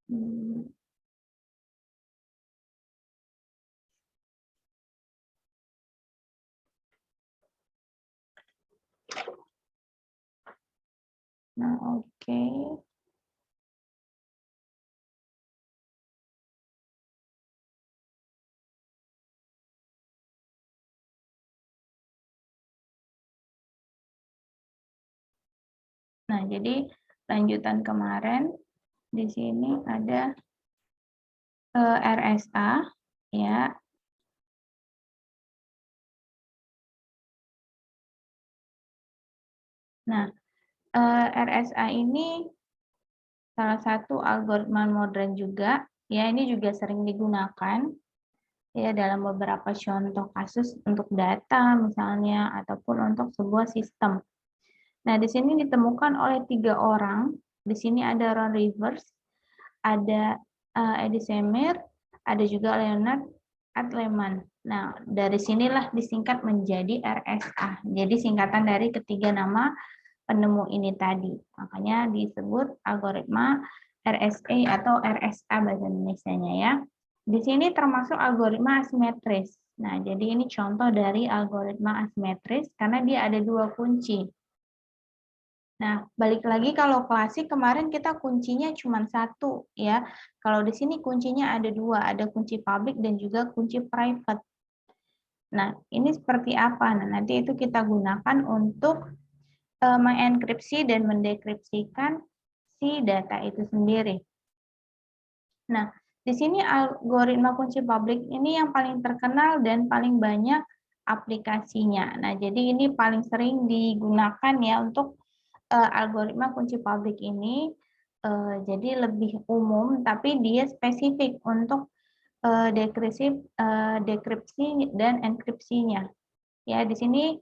Hmm. Nah, oke. Nah, jadi lanjutan kemarin di sini ada RSA ya. Nah, RSA ini salah satu algoritma modern juga ya, ini juga sering digunakan ya dalam beberapa contoh kasus untuk data misalnya ataupun untuk sebuah sistem. Nah, di sini ditemukan oleh 3 orang. Di sini ada Ron Rivers, ada Eddie Semir, ada juga Leonard Adleman. Nah, dari sinilah disingkat menjadi RSA. Jadi singkatan dari ketiga nama penemu ini tadi. Makanya disebut algoritma RSA atau RSA bahasa Indonesianya ya. Di sini termasuk algoritma asimetris. Nah, jadi ini contoh dari algoritma asimetris karena dia ada 2 kunci. Nah, balik lagi kalau klasik kemarin kita kuncinya cuma 1 ya. Kalau di sini kuncinya ada 2, ada kunci public dan juga kunci private. Nah, ini seperti apa? Nah, nanti itu kita gunakan untuk mengenkripsi dan mendekripsikan si data itu sendiri. Nah, di sini algoritma kunci publik ini yang paling terkenal dan paling banyak aplikasinya. Nah, jadi ini paling sering digunakan ya untuk algoritma kunci publik ini. Jadi lebih umum, tapi dia spesifik untuk dekripsi dan enkripsinya. Ya, di sini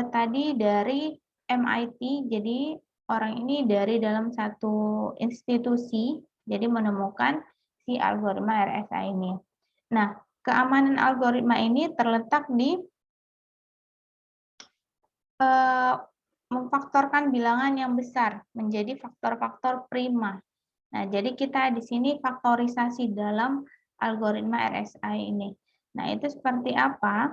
tadi dari MIT, jadi orang ini dari dalam satu institusi, jadi menemukan si algoritma RSA ini. Nah, keamanan algoritma ini terletak di memfaktorkan bilangan yang besar menjadi faktor-faktor prima. Nah, jadi kita di sini faktorisasi dalam algoritma RSA ini. Nah, itu seperti apa?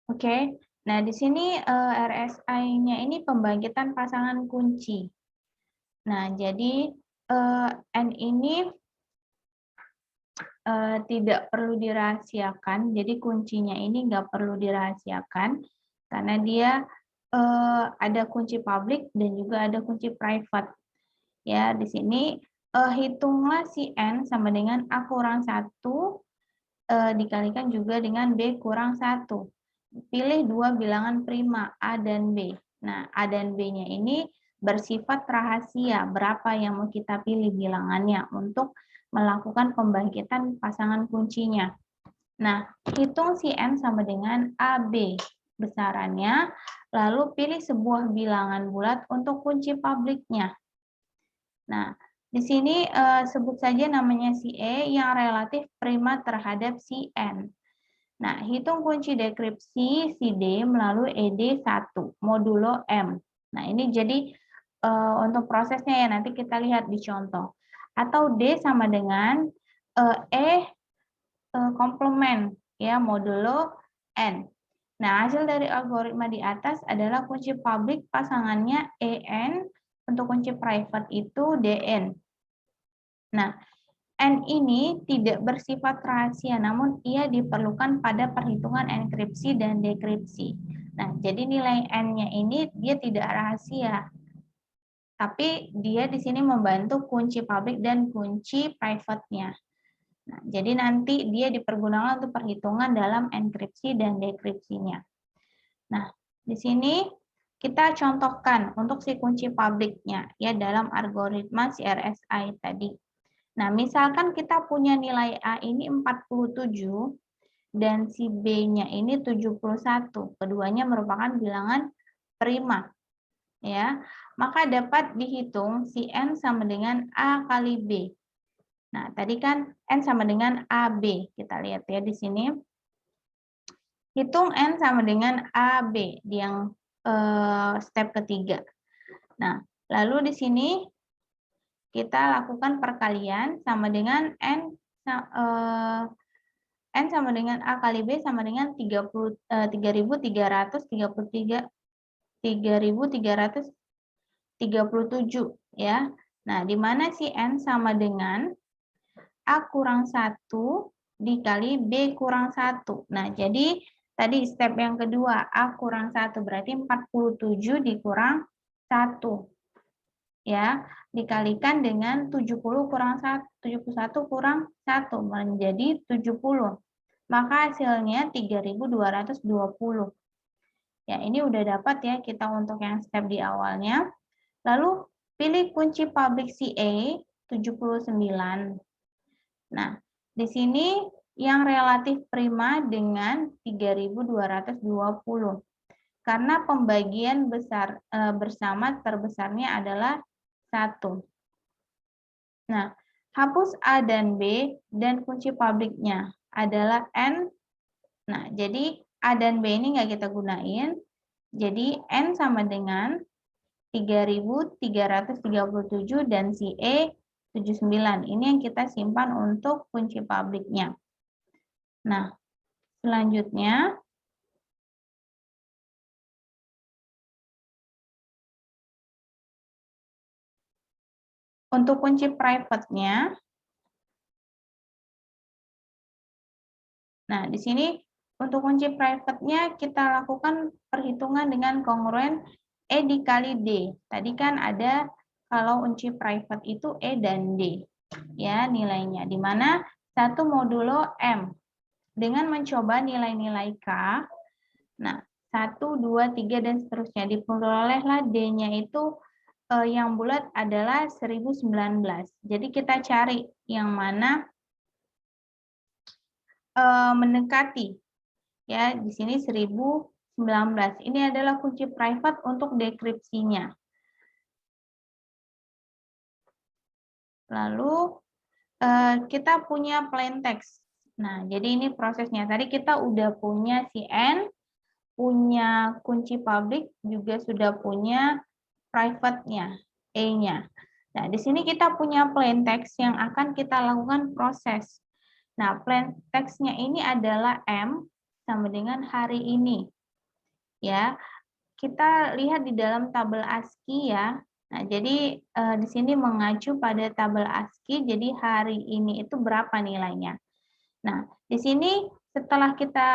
Oke, nah di sini RSI-nya ini pembangkitan pasangan kunci. Nah, jadi N ini tidak perlu dirahasiakan, jadi kuncinya ini nggak perlu dirahasiakan, karena dia ada kunci publik dan juga ada kunci private. Ya, di sini hitunglah si N sama dengan A kurang 1 dikalikan juga dengan B kurang 1. Pilih 2 bilangan prima, A dan B. Nah, A dan B-nya ini bersifat rahasia, berapa yang mau kita pilih bilangannya untuk melakukan pembangkitan pasangan kuncinya. Nah, hitung si N sama dengan AB besarannya, lalu pilih sebuah bilangan bulat untuk kunci publiknya. Nah, di sini sebut saja namanya si E yang relatif prima terhadap si N. Nah, hitung kunci dekripsi si D melalui ED1 modulo M. Nah, ini jadi untuk prosesnya ya nanti kita lihat di contoh. Atau D sama dengan komplement ya modulo N. Nah, hasil dari algoritma di atas adalah kunci publik pasangannya EN, untuk kunci private itu DN. Nah, N ini tidak bersifat rahasia, namun ia diperlukan pada perhitungan enkripsi dan dekripsi. Nah, jadi nilai N-nya ini dia tidak rahasia, tapi dia di sini membantu kunci publik dan kunci private-nya. Nah, jadi nanti dia dipergunakan untuk perhitungan dalam enkripsi dan dekripsinya. Nah, di sini kita contohkan untuk si kunci publiknya ya dalam algoritma CRSI tadi. Nah, misalkan kita punya nilai A ini 47 dan si B-nya ini 71. Keduanya merupakan bilangan prima. ya, maka dapat dihitung si N sama dengan A kali B. Nah, tadi kan N sama dengan AB. Kita lihat ya di sini. Hitung N sama dengan AB di yang step ketiga. Nah, lalu di sini kita lakukan perkalian sama dengan N sama dengan A kali B sama dengan 3.337 ya. Nah, di mana si N sama dengan A kurang 1 dikali B kurang 1. Nah, jadi tadi step yang kedua, A kurang 1 berarti 47 dikurang 1. Ya, dikalikan dengan 70 kurang 1, 71 kurang 1 menjadi 70. Maka hasilnya 3.220. Ya, ini udah dapat ya kita untuk yang step di awalnya. Lalu pilih kunci publik CA 79. Nah, di sini yang relatif prima dengan 3.220. Karena pembagian besar bersama terbesarnya adalah 1. Nah, hapus A dan B dan kunci publiknya adalah N. Nah, jadi A dan B ini nggak kita gunain. Jadi N sama dengan 3.337 dan si E 79. Ini yang kita simpan untuk kunci publiknya. Nah, selanjutnya untuk kunci private-nya. Nah, di sini untuk kunci private-nya kita lakukan perhitungan dengan kongruen E dikali D. Tadi kan ada kalau kunci private itu E dan D. Ya, nilainya. Di mana satu modulo M. Dengan mencoba nilai-nilai K, nah, 1, 2, 3, dan seterusnya. Diperolehlah D-nya itu yang bulat adalah 1019. Jadi kita cari yang mana mendekati. Ya, di sini 1019. Ini adalah kunci private untuk dekripsinya. Lalu kita punya plain text. Nah, jadi ini prosesnya. Tadi kita udah punya si N, punya kunci publik, juga sudah punya private-nya, E-nya. Nah, di sini kita punya plain text yang akan kita lakukan proses. Nah, plain text-nya ini adalah M sama dengan hari ini. Ya, kita lihat di dalam tabel ASCII ya. Nah, jadi di sini mengacu pada tabel ASCII, jadi hari ini itu berapa nilainya. Nah, di sini setelah kita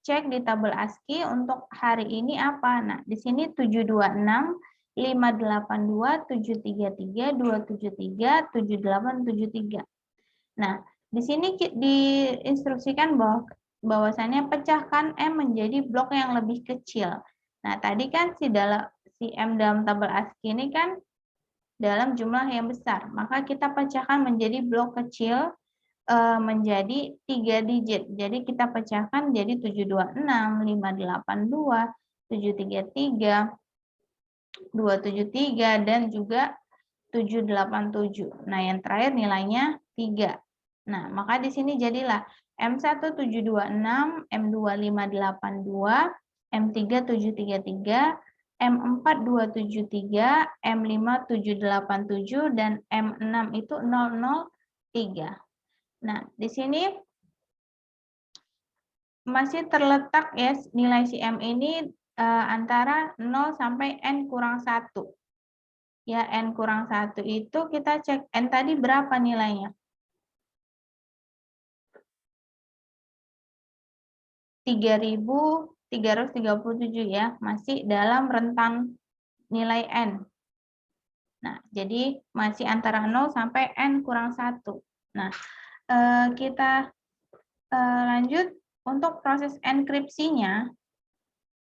cek di tabel ASCII untuk hari ini apa. Nah, di sini 726, 582, 733, 273, 7873. Nah, di sini diinstruksikan bahwasannya pecahkan M menjadi blok yang lebih kecil. Nah, tadi kan si M dalam tabel ASCII ini kan dalam jumlah yang besar. Maka kita pecahkan menjadi blok kecil menjadi 3 digit. Jadi kita pecahkan jadi 726, 582, 733, 273, dan juga 787. Nah, yang terakhir nilainya 3. Nah, maka di sini jadilah M1726, M2582, M3733, M4273, M5787, dan M6 itu 003. Nah, di sini masih terletak ya nilai si M ini antara 0 sampai N kurang 1. Ya, N kurang 1 itu kita cek N tadi berapa nilainya? 3.337 ya, masih dalam rentang nilai N. Nah, jadi masih antara 0 sampai N kurang 1. Nah, kita lanjut untuk proses enkripsinya.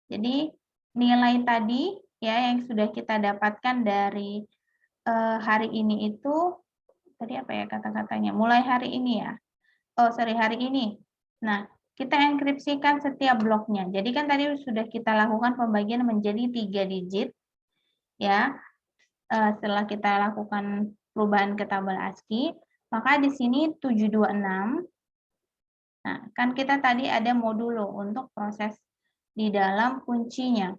Jadi nilai tadi ya yang sudah kita dapatkan dari hari ini itu tadi apa ya kata-katanya? Mulai hari ini ya. Oh, sorry, hari ini. Nah, kita enkripsikan setiap bloknya. Jadi kan tadi sudah kita lakukan pembagian menjadi 3 digit. ya. Setelah kita lakukan perubahan ke tabel ASCII, maka di sini 726. Nah, kan kita tadi ada modulo untuk proses di dalam kuncinya.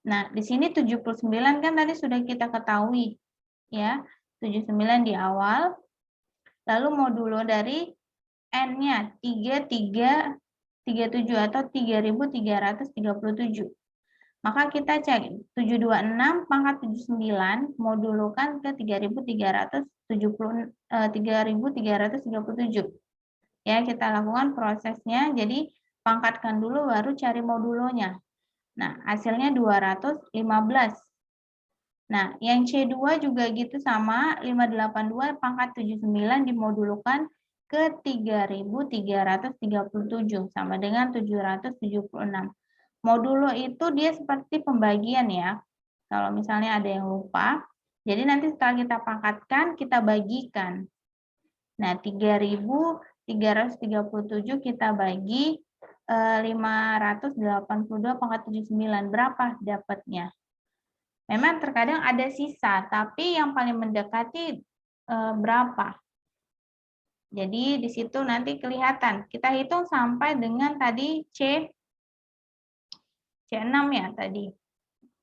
Nah, di sini 79 kan tadi sudah kita ketahui, ya. 79 di awal, lalu modulo dari N-nya 3337 atau 3337. Maka kita cek 726 pangkat 79 modulukan ke 3337. Ya, kita lakukan prosesnya. Jadi pangkatkan dulu baru cari modulonya. Nah, hasilnya 215. Nah, yang C2 juga gitu sama, 582 pangkat 79 dimodulukan ke 3337 sama dengan 776. Modulo itu dia seperti pembagian ya. Kalau misalnya ada yang lupa, jadi nanti setelah kita pangkatkan, kita bagikan. Nah, 3337 kita bagi 582 pangkat 79. Berapa dapatnya? Memang terkadang ada sisa, tapi yang paling mendekati berapa? Jadi di situ nanti kelihatan. Kita hitung sampai dengan tadi C6 ya tadi.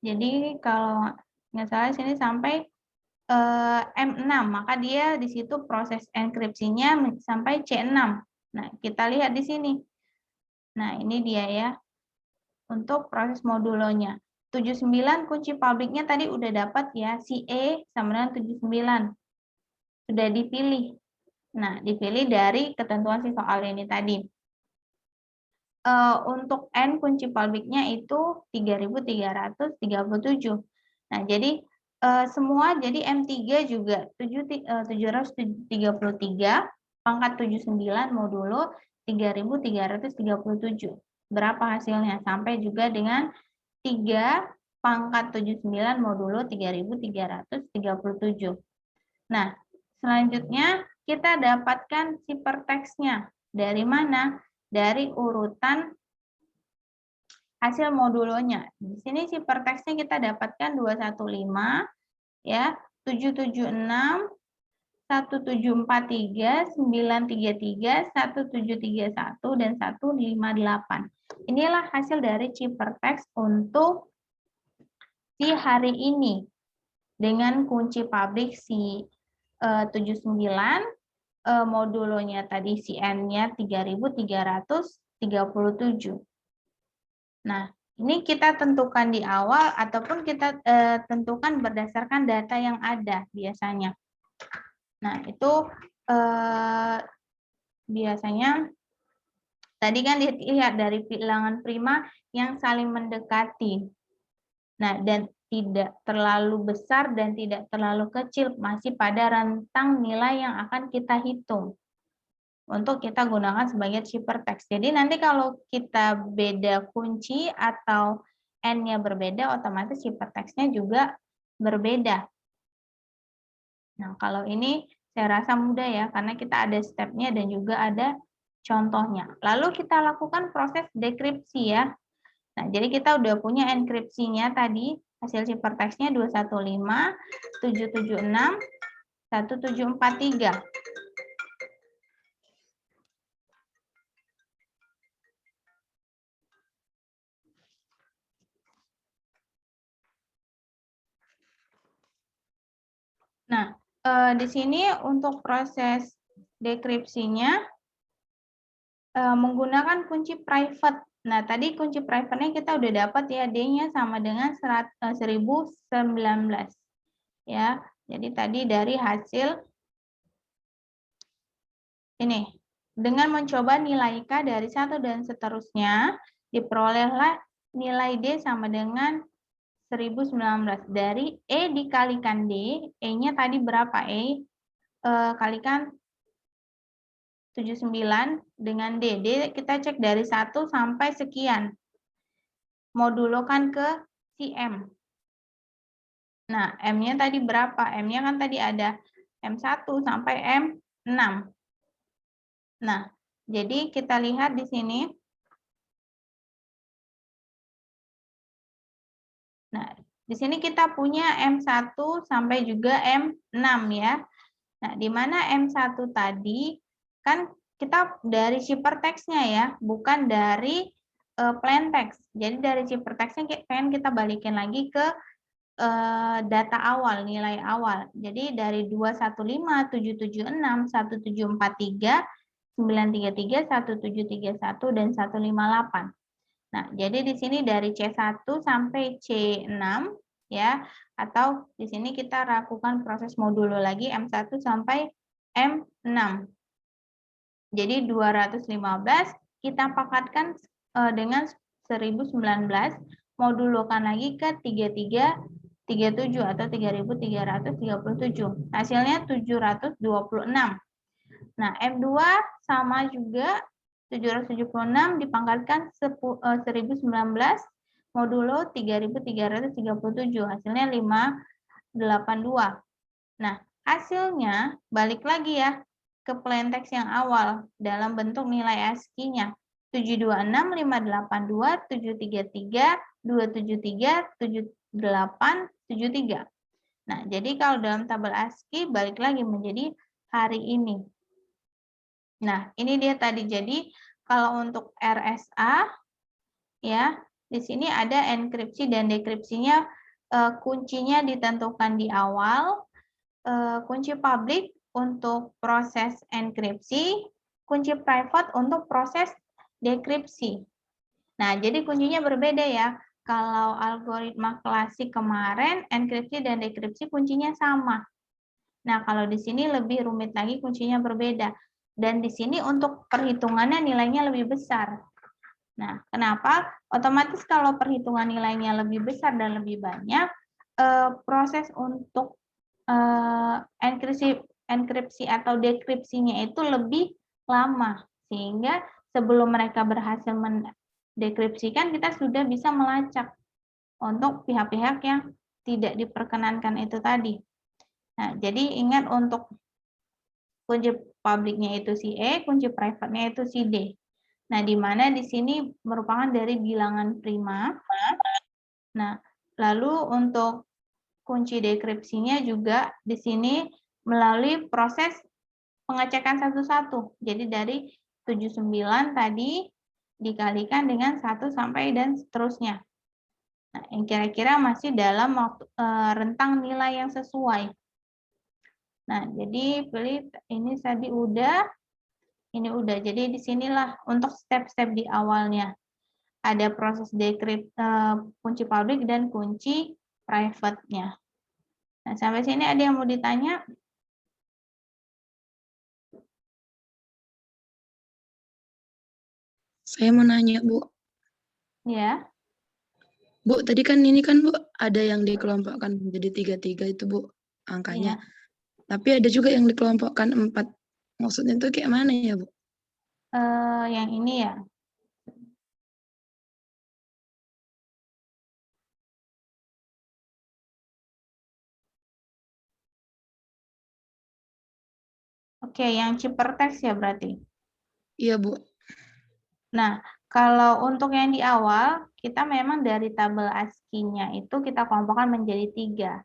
Jadi kalau nggak salah sini sampai M6, maka dia di situ proses enkripsinya sampai C6. Nah, kita lihat di sini. Nah, ini dia ya. Untuk proses modulonya. 79 kunci publiknya tadi udah dapat ya, si E sama dengan 79. Sudah dipilih. Nah, dipilih dari ketentuan si soal ini tadi. Untuk N kunci publiknya itu 3337. Nah, jadi semua jadi M3 juga 733 pangkat 79 modulo 3337. Berapa hasilnya? Sampai juga dengan 3 pangkat 79 modulo 3337. Nah, selanjutnya kita dapatkan siperteksnya. Dari mana? Dari urutan hasil modulonya. Di sini siperteksnya kita dapatkan 215, ya, 776, 1743, 933, 1731, dan 158. Inilah hasil dari ciperteks untuk si hari ini. Dengan kunci publik si 79, modulonya tadi si N-nya 3337. Nah, ini kita tentukan di awal ataupun kita tentukan berdasarkan data yang ada biasanya. Nah, itu biasanya tadi kan dilihat dari bilangan prima yang saling mendekati. Nah, dan tidak terlalu besar dan tidak terlalu kecil, masih pada rentang nilai yang akan kita hitung untuk kita gunakan sebagai cipertext. Jadi nanti kalau kita beda kunci atau N-nya berbeda, otomatis cipertextnya juga berbeda. Nah, kalau ini saya rasa mudah ya, karena kita ada stepnya dan juga ada contohnya. Lalu kita lakukan proses dekripsi ya. Nah, jadi kita udah punya enkripsinya tadi, hasil cipertextnya 215, 776, 1743. Nah, di sini untuk proses dekripsinya menggunakan kunci private. Nah, tadi kunci private-nya kita udah dapat ya, D-nya sama dengan 1019. Ya, jadi tadi dari hasil ini, dengan mencoba nilai K dari 1 dan seterusnya, diperolehlah nilai D sama dengan 1019. Dari E dikalikan D, E-nya tadi berapa? E kalikan 79 dengan D. D kita cek dari 1 sampai sekian. Modulokan ke si M. Nah, M-nya tadi berapa? M-nya kan tadi ada M1 sampai M6. Nah, jadi kita lihat di sini. Nah, di sini kita punya M1 sampai juga M6 ya. Nah, di mana M1 tadi kan kita dari hypertext-nya ya, bukan dari plain text. Jadi dari hypertext-nya pengen kita balikin lagi ke data awal, nilai awal. Jadi dari 215, 776, 1743, 933, 1731, dan 158. Nah, jadi di sini dari C1 sampai C6 ya, atau di sini kita lakukan proses modulo lagi M1 sampai M6. Jadi 215 kita pakatkan dengan 1019, modulokan lagi ke 3337 atau 3337. Hasilnya 726. Nah, M2 sama juga 776 dipangkatkan 1019 modulo 3337, hasilnya 582. Nah, hasilnya balik lagi ya ke plain text yang awal dalam bentuk nilai ASCII-nya. 726, 582, 733, 273, 78, 73. Nah, jadi kalau dalam tabel ASCII balik lagi menjadi hari ini. Nah, ini dia tadi. Jadi kalau untuk RSA ya, di sini ada enkripsi dan dekripsinya, kuncinya ditentukan di awal, kunci public untuk proses enkripsi, kunci private untuk proses dekripsi. Nah, jadi kuncinya berbeda ya. Kalau algoritma klasik kemarin, enkripsi dan dekripsi kuncinya sama. Nah, kalau di sini lebih rumit lagi, kuncinya berbeda. Dan di sini untuk perhitungannya nilainya lebih besar. Nah, kenapa? Otomatis kalau perhitungan nilainya lebih besar dan lebih banyak, proses untuk enkripsi atau dekripsinya itu lebih lama. Sehingga sebelum mereka berhasil mendekripsikan, kita sudah bisa melacak untuk pihak-pihak yang tidak diperkenankan itu tadi. Nah, jadi ingat untuk kunci publiknya itu si E, kunci private-nya itu si D. Nah, di mana di sini merupakan dari bilangan prima. Nah, lalu untuk kunci dekripsinya juga di sini melalui proses pengecekan satu-satu. Jadi dari 79 tadi dikalikan dengan 1 sampai dan seterusnya. Nah, yang kira-kira masih dalam rentang nilai yang sesuai. Nah, jadi pilih ini tadi udah, ini udah. Jadi disinilah untuk step-step di awalnya. Ada proses kunci public dan kunci private-nya. Nah, sampai sini ada yang mau ditanya? Saya mau nanya, Bu. Ya. Bu, tadi kan ini kan, Bu, ada yang dikelompokkan menjadi 33 itu, Bu, angkanya. Ya. Tapi ada juga yang dikelompokkan 4. Maksudnya itu kayak mana ya, Bu? Yang ini ya. Oke, yang hypertext ya berarti. Iya, Bu. Nah, kalau untuk yang di awal, kita memang dari tabel ASCII-nya itu kita kelompokkan menjadi 3.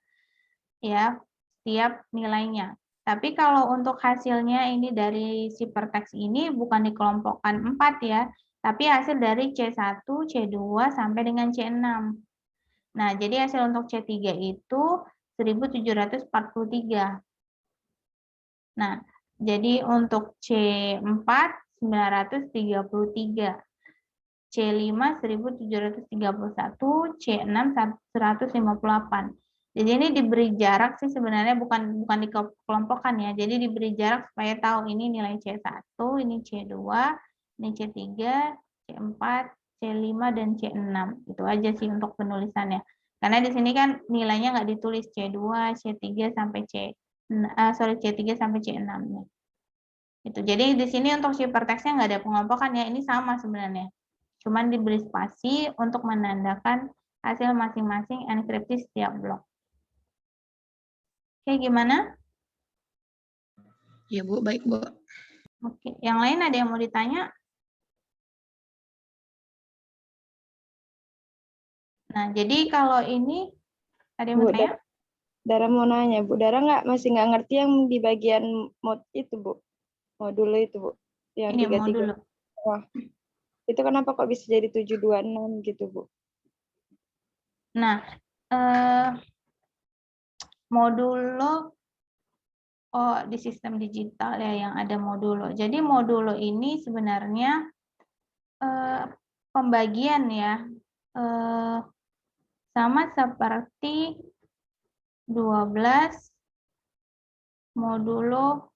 Ya, setiap nilainya. Tapi kalau untuk hasilnya ini dari hypertext ini bukan dikelompokkan 4 ya, tapi hasil dari C1, C2, sampai dengan C6. Nah, jadi hasil untuk C3 itu 1743. Nah, jadi untuk C4 933, C5 1731, C6 158. Jadi ini diberi jarak sih sebenarnya bukan dikelompokkan ya. Jadi diberi jarak supaya tahu ini nilai C1, ini C2, ini C3, C4, C5 dan C6. Itu aja sih untuk penulisannya. Karena di sini kan nilainya nggak ditulis C2, C3 sampai C3 sampai C6-nya. Itu. Jadi di sini untuk hypertext-nya nggak ada pengelompokan ya. Ini sama sebenarnya. Cuman diberi spasi untuk menandakan hasil masing-masing enkripsi setiap blok. Oke, gimana? Iya, Bu. Baik, Bu. Oke, yang lain ada yang mau ditanya? Nah, jadi kalau ini Ada yang Bu, mau tanya? Dara mau nanya, Bu. Dara masih nggak ngerti yang di bagian mod itu, Bu. Modul itu, Bu. Yang Ini 33. modulo. Wah, itu kenapa kok bisa jadi 726 gitu, Bu? Nah, modulo di sistem digital ya yang ada modulo. Jadi modulo ini sebenarnya pembagian ya, sama seperti 12 modulo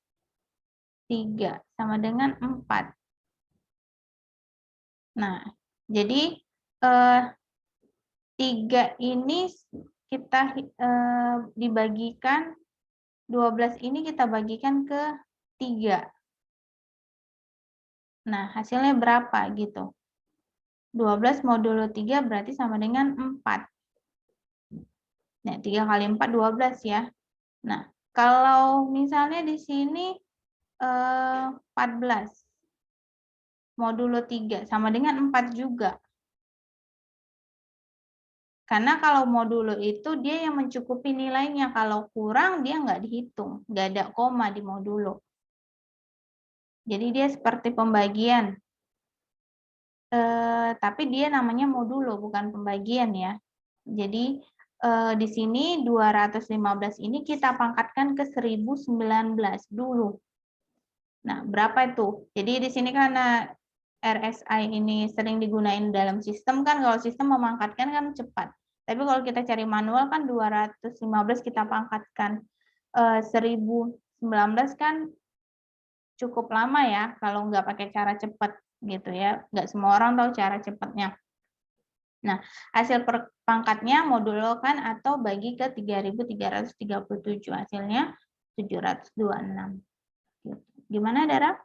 3 sama dengan 4. Nah, jadi 3 ini kita dibagikan, 12 ini kita bagikan ke 3. Nah, hasilnya berapa gitu. 12 modulo 3 berarti sama dengan 4. Nah, 3 kali 4, 12 ya. Nah, kalau misalnya di sini 14 modulo 3 sama dengan 4 juga. Karena kalau modulo itu dia yang mencukupi nilainya. Kalau kurang dia nggak dihitung. Nggak ada koma di modulo. Jadi dia seperti pembagian. Tapi dia namanya modulo, bukan pembagian ya. Jadi di sini 215 ini kita pangkatkan ke 1019 dulu. Nah, berapa itu? Jadi di sini karena RSI ini sering digunain dalam sistem kan, kalau sistem memangkatkan kan cepat. Tapi kalau kita cari manual kan 215 kita pangkatkan 1019 kan cukup lama ya kalau nggak pakai cara cepat gitu ya. Nggak semua orang tahu cara cepatnya. Nah, hasil pangkatnya modulo kan atau bagi ke 3.337, hasilnya 726. Gimana, Dara?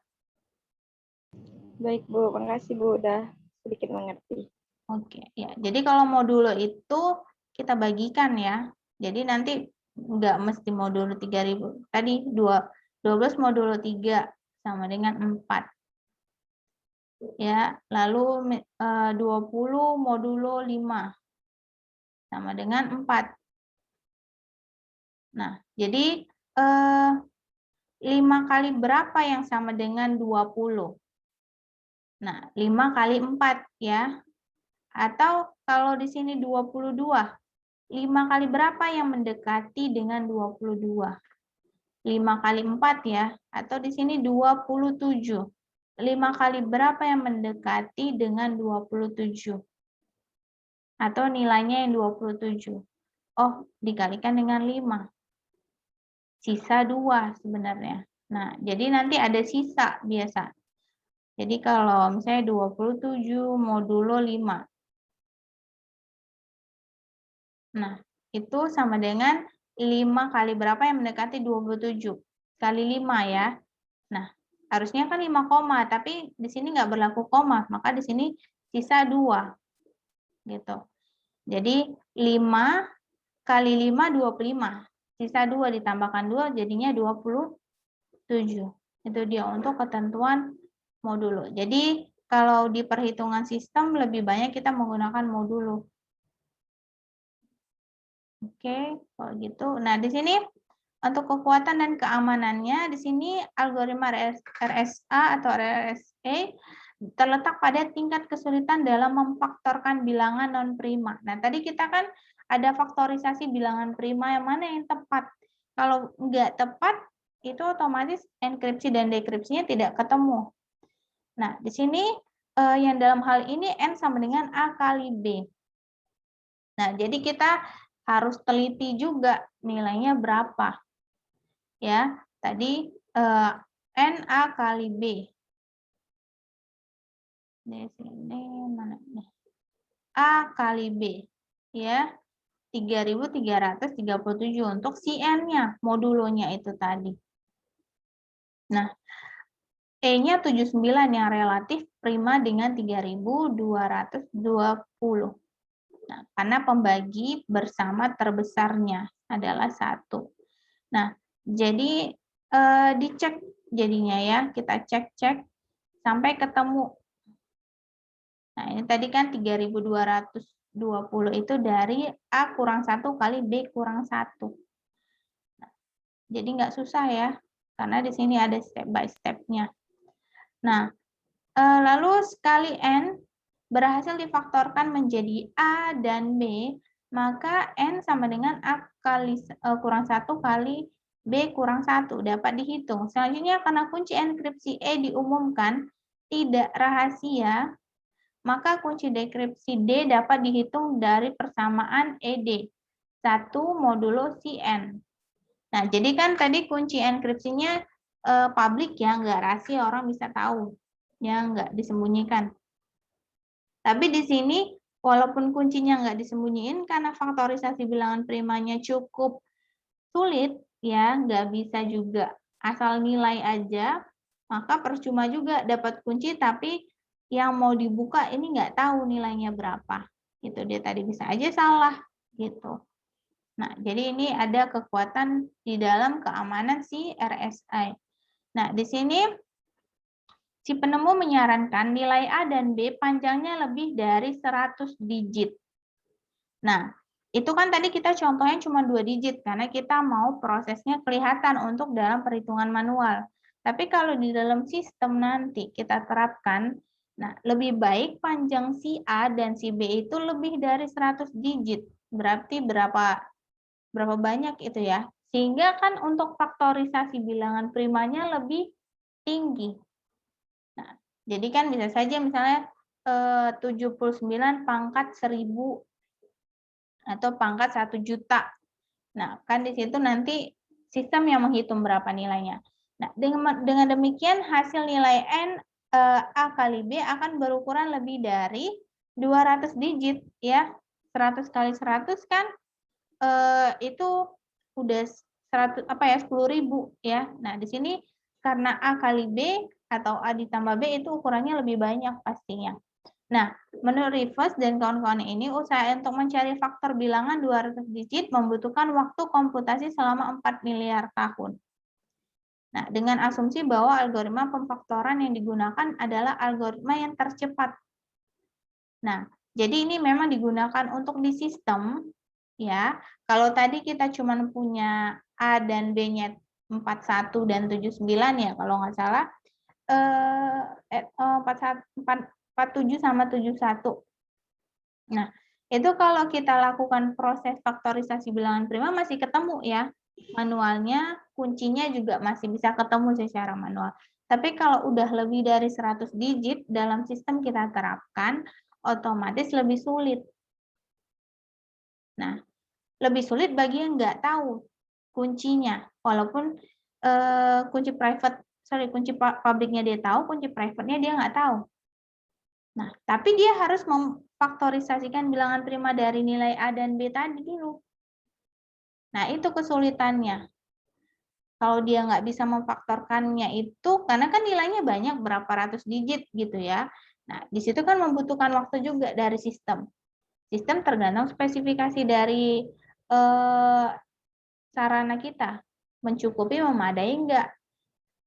Baik, Bu. Makasih, Bu. Udah sedikit mengerti. Oke, ya. Jadi kalau modulo itu kita bagikan ya. Jadi nanti nggak mesti modulo 3.000. Tadi 12 modulo 3 sama dengan 4. Ya, lalu 20 modulo 5 sama dengan 4. Nah, jadi 5 kali berapa yang sama dengan 20? Nah, 5 kali 4 ya. Atau kalau di sini 22, 5 kali berapa yang mendekati dengan 22? 5 kali 4 ya. Atau di sini 27. 5 kali berapa yang mendekati dengan 27? Atau nilainya yang 27? Oh, dikalikan dengan 5. Sisa 2 sebenarnya. Nah, jadi nanti ada sisa biasa. Jadi kalau misalnya 27 modulo 5. Nah, itu sama dengan 5 kali berapa yang mendekati 27? Kali 5 ya. Nah, harusnya kan 5 koma, tapi di sini nggak berlaku koma, maka di sini sisa 2. Gitu. Jadi 5 kali 5, 25. Sisa 2 ditambahkan 2 jadinya 27. Itu dia untuk ketentuan modulo. Jadi kalau di perhitungan sistem lebih banyak kita menggunakan modulo. Oke, kalau gitu. Nah, di sini untuk kekuatan dan keamanannya, di sini algoritma RSA atau RSA terletak pada tingkat kesulitan dalam memfaktorkan bilangan non-prima. Nah, tadi kita kan ada faktorisasi bilangan prima yang mana yang tepat. Kalau nggak tepat, itu otomatis enkripsi dan dekripsinya tidak ketemu. Nah, di sini yang dalam hal ini N sama dengan A kali B. Nah, jadi kita harus teliti juga nilainya berapa. Ya, tadi N A kali B. Di sini mana nih? A kali B. Ya, 3.337 untuk si N-nya, modulonya itu tadi. Nah, E-nya 79 yang relatif prima dengan 3.220. Nah, karena pembagi bersama terbesarnya adalah 1. Nah, jadi dicek jadinya ya, kita cek-cek sampai ketemu. Nah, ini tadi kan 3.220 20 itu dari A kurang 1 kali B kurang 1. Jadi nggak susah ya, karena di sini ada step by step-nya. Nah, lalu sekali N berhasil difaktorkan menjadi A dan B, maka N sama dengan A kali kurang 1 kali B kurang 1 dapat dihitung. Selanjutnya karena kunci enkripsi E diumumkan tidak rahasia, maka kunci dekripsi D dapat dihitung dari persamaan ED, 1 modulo si N. Nah, jadi kan tadi kunci enkripsinya publik ya, nggak rahasia, orang bisa tahu. Ya, nggak disembunyikan. Tapi di sini, walaupun kuncinya nggak disembunyiin, karena faktorisasi bilangan primanya cukup sulit, ya, nggak bisa juga asal nilai aja, maka percuma juga dapat kunci, tapi yang mau dibuka ini nggak tahu nilainya berapa. Itu dia tadi bisa aja salah, gitu. Nah, jadi ini ada kekuatan di dalam keamanan si RSI. Nah, di sini si penemu menyarankan nilai A dan B panjangnya lebih dari 100 digit. Nah, itu kan tadi kita contohnya cuma 2 digit karena kita mau prosesnya kelihatan untuk dalam perhitungan manual. Tapi kalau di dalam sistem nanti kita terapkan, nah lebih baik panjang si A dan si B itu lebih dari 100 digit. Berarti berapa banyak itu ya. Sehingga kan untuk faktorisasi bilangan primanya lebih tinggi. Nah, jadi kan bisa saja misalnya 79 pangkat 1000 atau pangkat 1 juta. Nah, kan di situ nanti sistem yang menghitung berapa nilainya. Nah, dengan demikian hasil nilai N A kali B akan berukuran lebih dari 200 digit ya. 100 kali 100 kan itu udah 10.000 ya. Nah, di sini karena A kali B atau A ditambah B itu ukurannya lebih banyak pastinya. Nah, menurut Rivers dan kawan-kawan ini, usaha untuk mencari faktor bilangan 200 digit membutuhkan waktu komputasi selama 4 miliar tahun. Nah, dengan asumsi bahwa algoritma pemfaktoran yang digunakan adalah algoritma yang tercepat. Nah, jadi ini memang digunakan untuk di sistem, ya. Kalau tadi kita cuma punya A dan B-nya 41 dan 79 ya, kalau nggak salah, 47 sama 71. Nah, itu kalau kita lakukan proses faktorisasi bilangan prima masih ketemu ya. Manualnya, kuncinya juga masih bisa ketemu secara manual. Tapi kalau udah lebih dari 100 digit dalam sistem kita terapkan, otomatis lebih sulit. Nah, lebih sulit bagi yang nggak tahu kuncinya. Walaupun kunci publiknya dia tahu, kunci private-nya dia nggak tahu. Nah, tapi dia harus memfaktorisasikan bilangan prima dari nilai A dan B tadi dulu. Nah, itu kesulitannya. Kalau dia nggak bisa memfaktorkannya itu, karena kan nilainya banyak, berapa ratus digit gitu ya. Nah, di situ kan membutuhkan waktu juga dari sistem. Sistem tergantung spesifikasi dari sarana kita. Mencukupi, memadai nggak?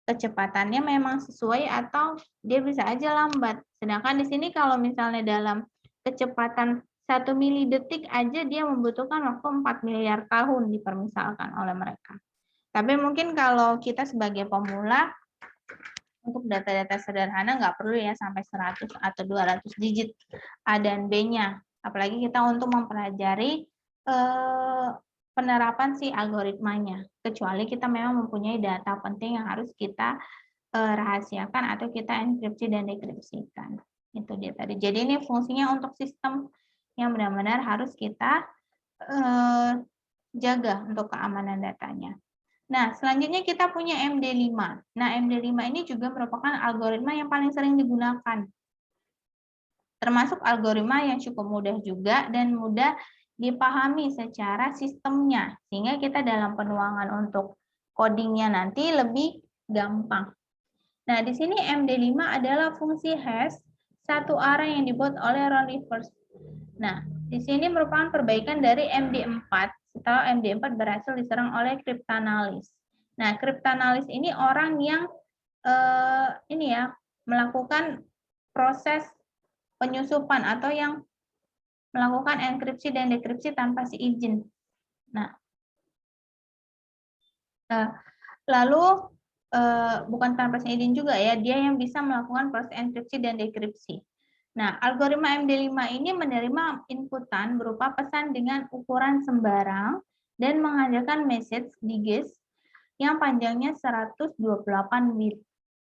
Kecepatannya memang sesuai atau dia bisa aja lambat. Sedangkan di sini kalau misalnya dalam kecepatan 1 milidetik aja dia membutuhkan waktu 4 miliar tahun dipermisalkan oleh mereka. Tapi mungkin kalau kita sebagai pemula untuk data-data sederhana nggak perlu ya sampai 100 atau 200 digit A dan B-nya. Apalagi kita untuk mempelajari penerapan si algoritmanya. Kecuali kita memang mempunyai data penting yang harus kita rahasiakan atau kita enkripsi dan dekripsikan. Itu dia tadi. Jadi ini fungsinya untuk sistem yang benar-benar harus kita jaga untuk keamanan datanya. Nah, selanjutnya kita punya MD5. Nah, MD5 ini juga merupakan algoritma yang paling sering digunakan. Termasuk algoritma yang cukup mudah juga dan mudah dipahami secara sistemnya. Sehingga kita dalam penuangan untuk codingnya nanti lebih gampang. Nah, di sini MD5 adalah fungsi hash satu arah yang dibuat oleh Ron Rivers. Nah, di sini merupakan perbaikan dari MD4 setelah MD4 berhasil diserang oleh Cryptanalysis. Nah, Cryptanalysis ini orang yang melakukan proses penyusupan atau yang melakukan enkripsi dan dekripsi tanpa seizin. Nah, lalu bukan tanpa seizin juga ya, dia yang bisa melakukan proses enkripsi dan dekripsi. Nah, algoritma MD5 ini menerima inputan berupa pesan dengan ukuran sembarang dan menghasilkan message digest yang panjangnya 128 bit.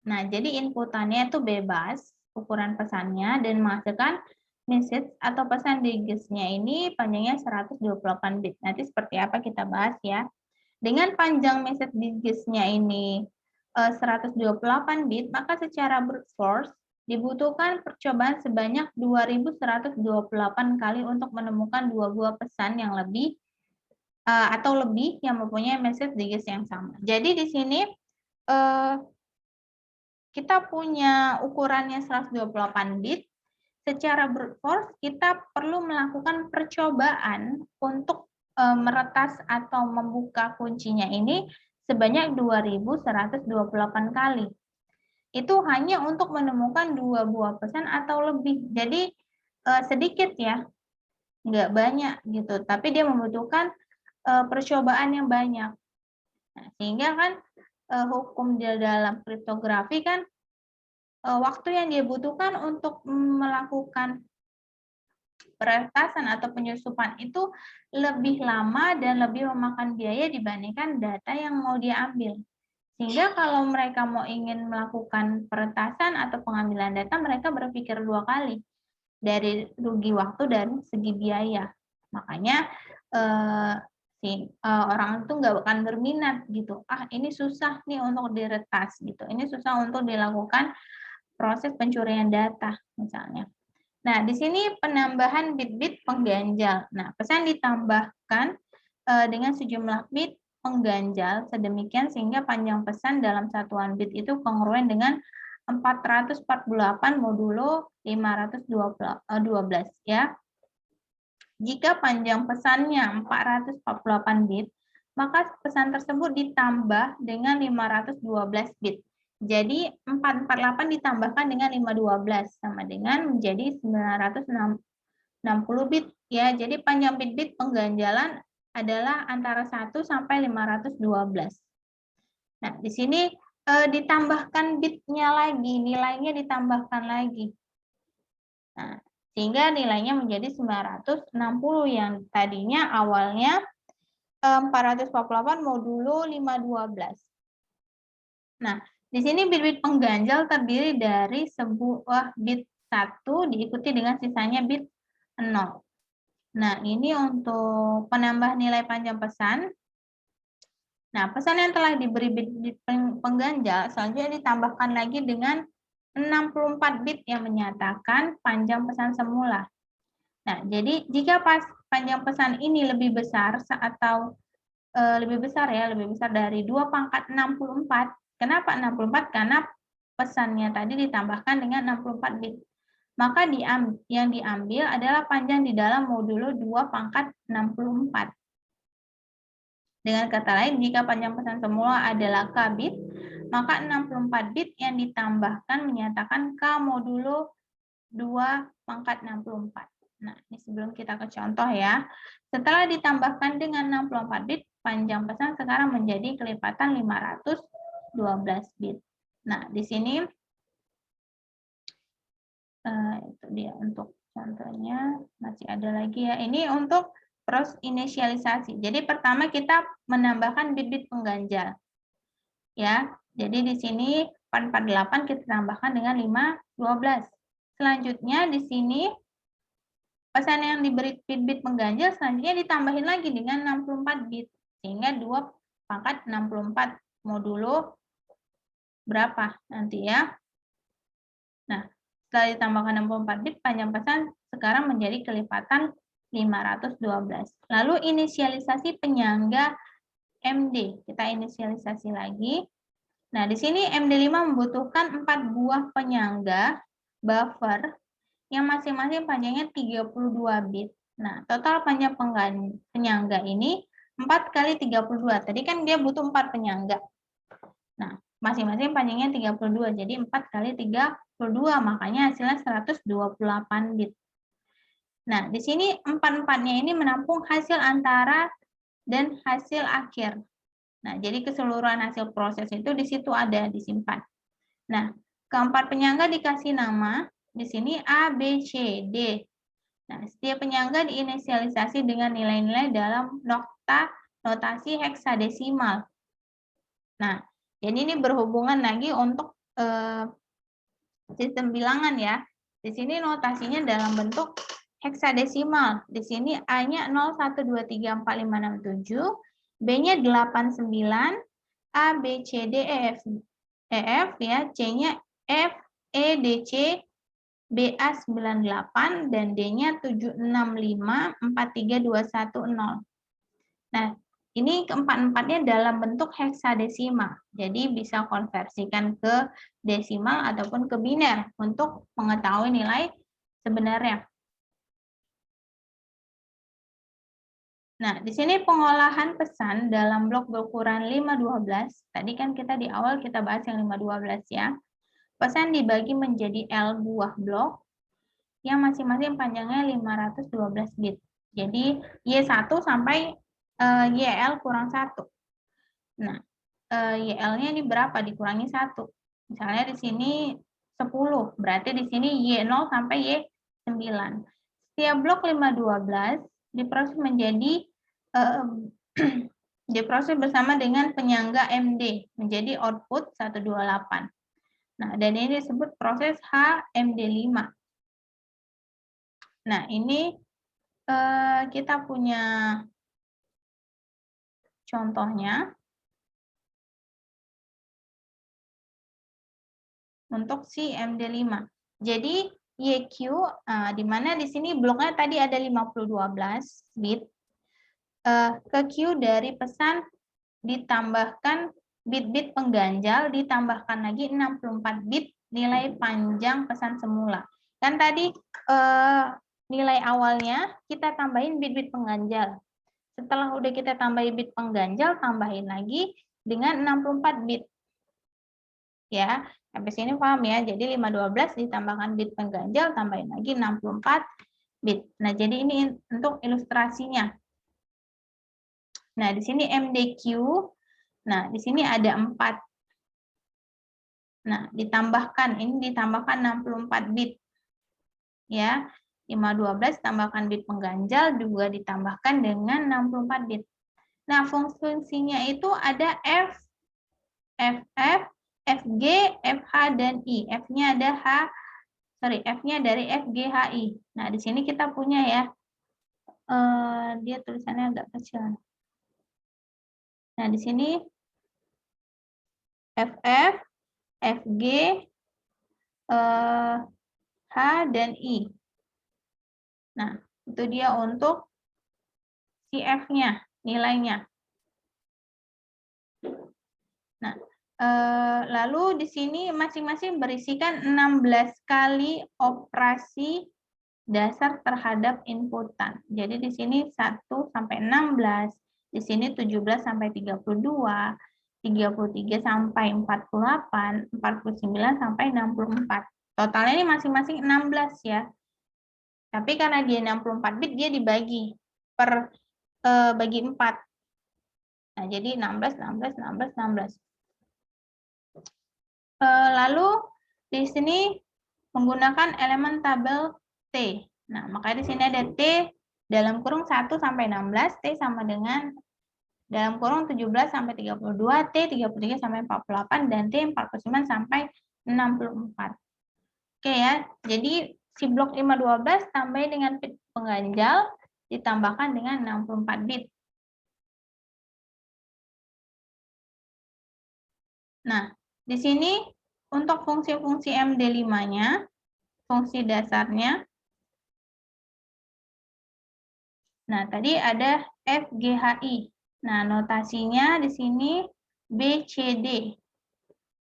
Nah, jadi inputannya itu bebas, ukuran pesannya, dan menghasilkan message atau pesan digest-nya ini panjangnya 128 bit. Nanti seperti apa kita bahas ya. Dengan panjang message digest-nya ini 128 bit, maka secara brute force dibutuhkan percobaan sebanyak 2128 kali untuk menemukan dua buah pesan yang lebih atau lebih yang mempunyai message digest yang sama. Jadi di sini kita punya ukurannya 128 bit. Secara brute force kita perlu melakukan percobaan untuk meretas atau membuka kuncinya ini sebanyak 2128 kali. Itu hanya untuk menemukan dua buah pesan atau lebih. Jadi sedikit ya, nggak banyak gitu. Tapi dia membutuhkan percobaan yang banyak. Nah, sehingga kan hukum di dalam kriptografi kan waktu yang dia butuhkan untuk melakukan peretasan atau penyusupan itu lebih lama dan lebih memakan biaya dibandingkan data yang mau dia ambil. Sehingga kalau mereka mau ingin melakukan peretasan atau pengambilan data, mereka berpikir dua kali dari rugi waktu dan segi biaya. Makanya orang itu nggak akan berminat gitu. Ah, ini susah nih untuk diretas gitu. Ini susah untuk dilakukan proses pencurian data misalnya. Nah, di sini penambahan bit-bit pengganjal. Nah, pesan ditambahkan dengan sejumlah bit pengganjal sedemikian sehingga panjang pesan dalam satuan bit itu kongruen dengan 448 modulo 512 ya. Jika panjang pesannya 448 bit, maka pesan tersebut ditambah dengan 512 bit. Jadi 448 ditambahkan dengan 512 sama dengan menjadi 960 bit ya. Jadi panjang bit-bit pengganjalan adalah antara 1 sampai 512. Nah, di sini ditambahkan bitnya lagi, nilainya ditambahkan lagi. Nah, sehingga nilainya menjadi 960 yang tadinya awalnya 448 modulo 512. Nah, di sini bit-bit pengganjal terdiri dari sebuah bit 1 diikuti dengan sisanya bit 0. Nah, ini untuk penambah nilai panjang pesan. Nah, pesan yang telah diberi bit pengganjal selanjutnya ditambahkan lagi dengan 64 bit yang menyatakan panjang pesan semula. Nah, jadi jika panjang pesan ini lebih besar atau lebih besar dari 2 pangkat 64. Kenapa 64? Karena pesannya tadi ditambahkan dengan 64 bit. Maka yang diambil adalah panjang di dalam modulo 2 pangkat 64. Dengan kata lain, jika panjang pesan semula adalah K bit, maka 64 bit yang ditambahkan menyatakan K modulo 2 pangkat 64. Nah, ini sebelum kita ke contoh ya. Setelah ditambahkan dengan 64 bit, panjang pesan sekarang menjadi kelipatan 512 bit. Nah, di sini itu dia untuk contohnya, masih ada lagi ya. Ini untuk proses inisialisasi. Jadi pertama kita menambahkan bit-bit pengganjal. Ya. Jadi di sini 448 kita tambahkan dengan 512. Selanjutnya di sini pesan yang diberi bit-bit pengganjal selanjutnya ditambahin lagi dengan 64 bit. Sehingga 2 pangkat 64 modulo berapa nanti ya. Nah, setelah ditambahkan 64 bit, panjang pesan sekarang menjadi kelipatan 512. Lalu inisialisasi penyangga MD. Kita inisialisasi lagi. Nah, di sini MD5 membutuhkan 4 buah penyangga buffer yang masing-masing panjangnya 32 bit. Nah, total panjang penyangga ini 4 kali 32. Tadi kan dia butuh 4 penyangga. Nah, masing-masing panjangnya 32. Jadi 4 kali 32, makanya hasilnya 128 bit. Nah, di sini empat-empatnya ini menampung hasil antara dan hasil akhir. Nah, jadi keseluruhan hasil proses itu di situ ada disimpan. Nah, keempat penyangga dikasih nama, di sini A, B, C, D. Nah, setiap penyangga diinisialisasi dengan nilai-nilai dalam notasi heksadesimal. Nah, jadi ini berhubungan lagi untuk sistem bilangan ya. Di sini notasinya dalam bentuk heksadesimal. Di sini A-nya 0, 1, 2, 3, 4, 5, 6, 7. B-nya 8, 9. A, B, C, D, E, F ya. C-nya F, E, D, C, BA 98, dan D-nya 765, 43, 21, 0. Nah, ini keempat-empatnya dalam bentuk heksadesimal. Jadi bisa konversikan ke desimal ataupun ke biner untuk mengetahui nilai sebenarnya. Nah, di sini pengolahan pesan dalam blok berukuran 512. Tadi kan kita di awal kita bahas yang 512 ya. Pesan dibagi menjadi L buah blok yang masing-masing panjangnya 512 bit. Jadi Y1 sampai YL kurang 1. Nah, YL-nya ini berapa? Dikurangi 1. Misalnya di sini 10, berarti di sini Y0 sampai Y9. Setiap blok 512 diproses menjadi diproses bersama dengan penyangga MD menjadi output 128. Nah, dan ini disebut proses HMD5. Nah, ini kita punya contohnya untuk si MD5. Jadi YQ, di mana di sini bloknya tadi ada 512 bit, ke Q dari pesan ditambahkan bit-bit pengganjal, ditambahkan lagi 64 bit nilai panjang pesan semula. Kan tadi nilai awalnya kita tambahin bit-bit pengganjal. Setelah udah kita tambahin bit pengganjal, tambahin lagi dengan 64 bit. Ya, sampai sini paham ya. Jadi 512 ditambahkan bit pengganjal, tambahin lagi 64 bit. Nah, jadi ini untuk ilustrasinya. Nah, di sini MDQ. Nah, di sini ada 4. Nah, ditambahkan 64 bit. Ya, 512 tambahkan bit pengganjal juga ditambahkan dengan 64 bit. Nah, fungsinya itu ada F, FF, FG, FH, dan I. F-nya ada F-nya dari FGHI. Nah, di sini kita punya ya, dia tulisannya agak kecil. Nah, di sini FF, FG, H, dan I. Nah, itu dia untuk si F-nya, nilainya. Nah, lalu di sini masing-masing berisikan 16 kali operasi dasar terhadap inputan. Jadi di sini 1 sampai 16, di sini 17 sampai 32, 33 sampai 48, 49 sampai 64. Totalnya ini masing-masing 16 ya. Tapi karena dia 64 bit, dia dibagi per bagi 4. Nah, jadi 16, 16, 16, 16. Lalu di sini menggunakan elemen tabel T. Nah, makanya di sini ada T dalam kurung 1 sampai 16, T sama dengan dalam kurung 17 sampai 32, T 33 sampai 48, dan T 49 sampai 64. Oke ya, jadi si blok 512 tambah dengan bit pengganjal ditambahkan dengan 64 bit. Nah, di sini untuk fungsi-fungsi MD5-nya, fungsi dasarnya. Nah, tadi ada FGHI. Nah, notasinya di sini BCD.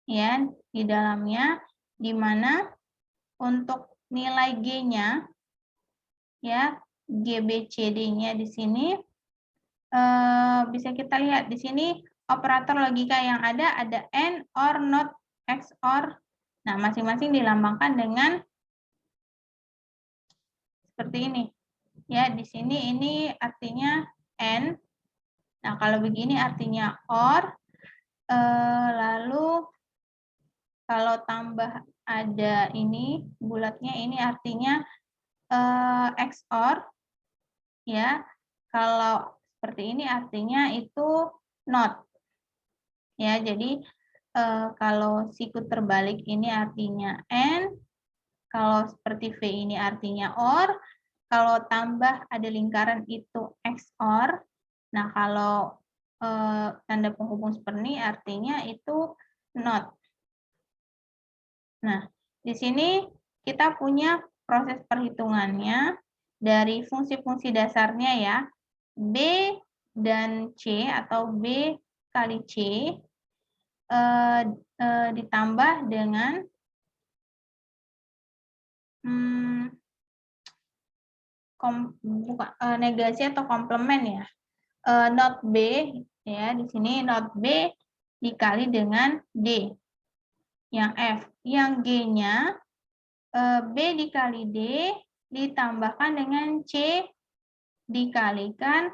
Ya, di dalamnya di mana untuk nilai G-nya ya, GBCD-nya di sini bisa kita lihat di sini operator logika yang ada AND, OR, NOT, XOR. Nah, masing-masing dilambangkan dengan seperti ini. Ya, di sini ini artinya and. Nah, kalau begini artinya or. Lalu kalau tambah ada ini bulatnya ini artinya XOR. Ya, kalau seperti ini artinya itu not. Ya, jadi kalau siku terbalik ini artinya and. Kalau seperti V ini artinya or. Kalau tambah ada lingkaran itu XOR. Nah, kalau tanda penghubung seperti ini artinya itu not. Nah, di sini kita punya proses perhitungannya dari fungsi-fungsi dasarnya ya. B dan C atau B kali C ditambah dengan negasi atau komplement ya. Not B ya, di sini not B dikali dengan D yang F, yang G-nya B dikali D ditambahkan dengan C dikalikan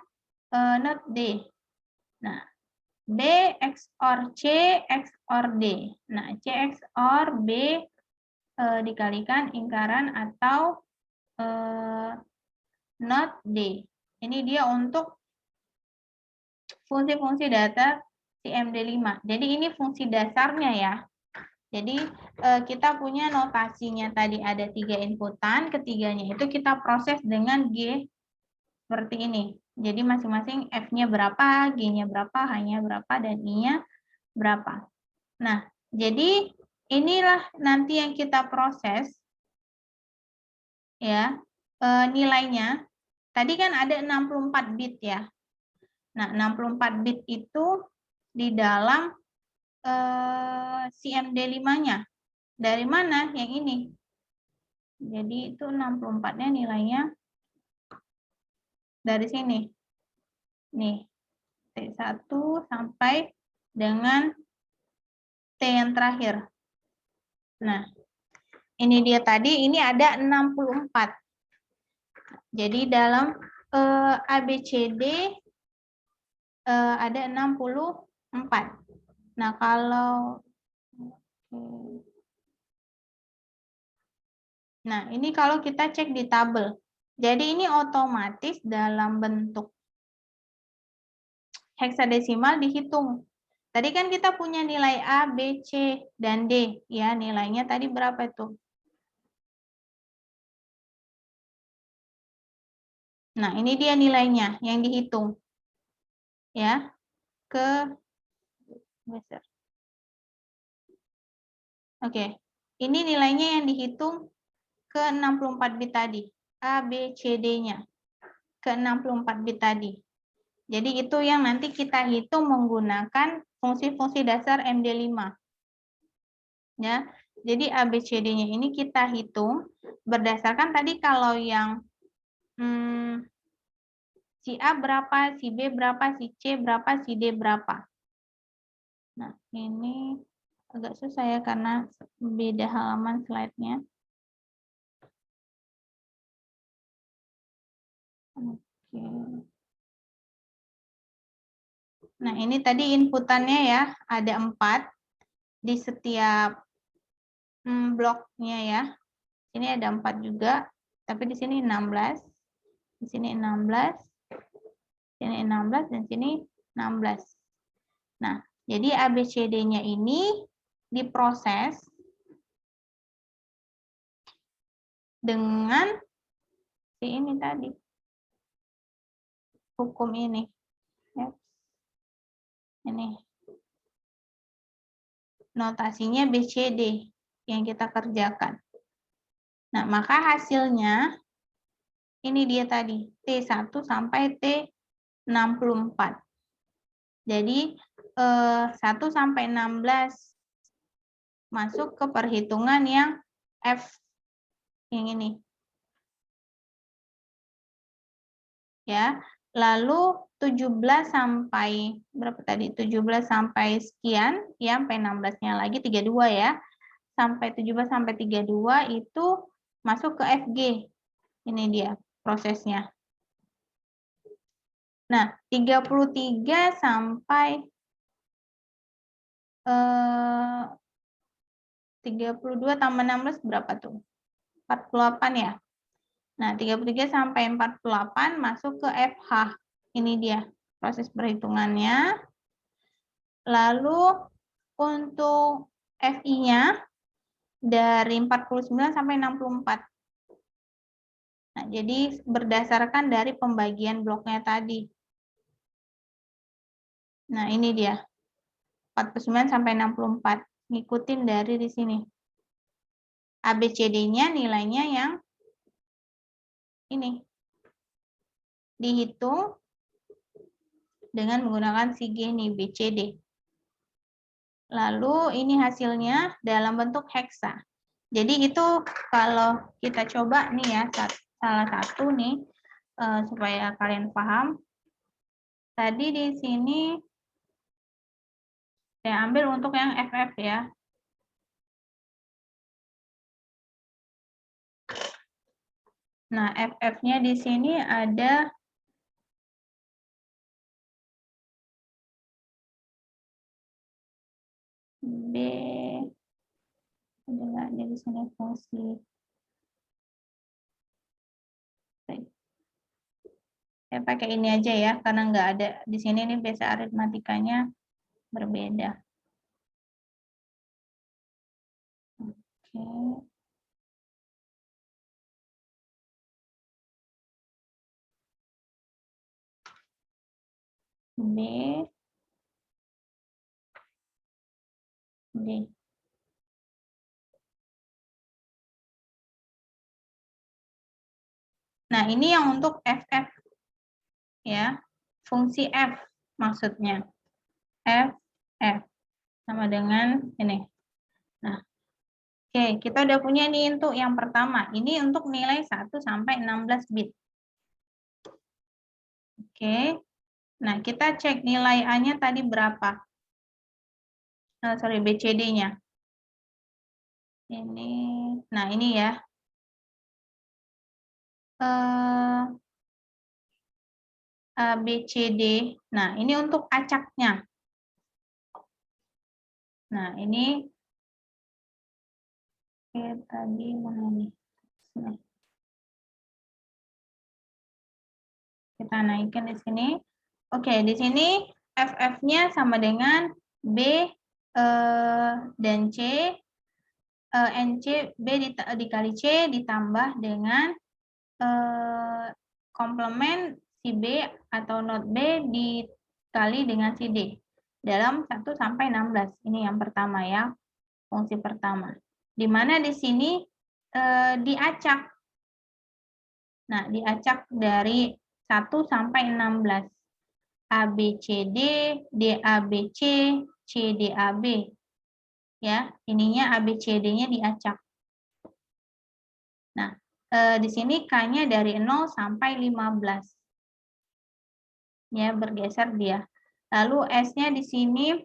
not D. Nah, B XOR C XOR D. Nah, C XOR B dikalikan lingkaran atau not D. Ini dia untuk fungsi-fungsi dasar CMD5. Jadi ini fungsi dasarnya ya. Jadi kita punya notasinya tadi ada 3 inputan, ketiganya itu kita proses dengan G seperti ini. Jadi masing-masing F-nya berapa, G-nya berapa, H-nya berapa, dan I-nya berapa. Nah, jadi inilah nanti yang kita proses ya nilainya. Tadi kan ada 64 bit ya. Nah, 64 bit itu di dalam CMD5-nya. Dari mana? Yang ini. Jadi itu 64-nya nilainya dari sini. Nih, T1 sampai dengan T yang terakhir. Nah, ini dia tadi, ini ada 64. Jadi dalam ABCD ada 64. Nah, kalau ini kalau kita cek di tabel. Jadi ini otomatis dalam bentuk heksadesimal dihitung. Tadi kan kita punya nilai A, B, C, dan D. Ya, nilainya tadi berapa itu? Nah, ini dia nilainya yang dihitung. Ya, Oke. Ini nilainya yang dihitung ke 64 bit tadi. A, B, C, D-nya. Ke 64 bit tadi. Jadi itu yang nanti kita hitung menggunakan fungsi-fungsi dasar MD5. Ya. Jadi ABCD-nya ini kita hitung berdasarkan tadi kalau yang si A berapa, si B berapa, si C berapa, si D berapa. Nah, ini agak susah ya karena beda halaman slide-nya. Oke. Nah, ini tadi inputannya ya, ada 4 di setiap bloknya ya. Ini ada 4 juga, tapi di sini 16. Di sini 16. Sini 16 dan sini 16. Nah, jadi ABCD-nya ini diproses dengan ini tadi. Hukum ini. Ya. Ini. Notasinya BCD yang kita kerjakan. Nah, maka hasilnya ini dia tadi, T1 sampai T64. Jadi 1 sampai 16 masuk ke perhitungan yang F yang ini. Ya. Lalu 17 sampai berapa tadi? 17 sampai sekian, ya, sampai 16-nya lagi 32 ya. Sampai 17 sampai 32 itu masuk ke FG. Ini dia prosesnya. Nah, 33 sampai 32 tambah 16 berapa tuh? 48 ya. Nah, 33 sampai 48 masuk ke FH. Ini dia proses perhitungannya. Lalu untuk FI-nya dari 49 sampai 64. Nah, jadi berdasarkan dari pembagian bloknya tadi. Nah, ini dia. 49 sampai 64. Ngikutin dari di sini. ABCD-nya nilainya yang ini. Dihitung dengan menggunakan SIG nih, BCD. Lalu ini hasilnya dalam bentuk heksa. Jadi itu kalau kita coba nih ya, salah satu nih, supaya kalian paham. Tadi di sini saya ambil untuk yang FF ya. Nah, FF-nya di sini ada B, ada nggak di sini fungsi. Saya pakai ini aja ya, karena nggak ada di sini nih biasa aritmatikanya berbeda. Oke. B, D. Nah, ini yang untuk FF ya. Fungsi F maksudnya. F sama dengan ini. Nah, oke, kita udah punya nih untuk yang pertama. Ini untuk nilai 1 sampai 16 bit. Oke. Nah, kita cek nilai A-nya tadi berapa? Sorry, BCD-nya. Ini, nah ini ya. ABCD. Nah, ini untuk acaknya. Nah, ini tadi mana nih? Sini. Kita naikkan di sini. Oke, di sini FF-nya sama dengan B dan C. NC B dikali C ditambah dengan komplement si B atau not B dikali dengan si D dalam 1 sampai 16. Ini yang pertama ya, fungsi pertama. Di mana di sini diacak. Nah, diacak dari 1 sampai 16. ABCD, DABC, CDAB. Ya, ininya ABCD-nya diacak. Nah, di sini K-nya dari 0 sampai 15. Ya, bergeser dia. Lalu S-nya di sini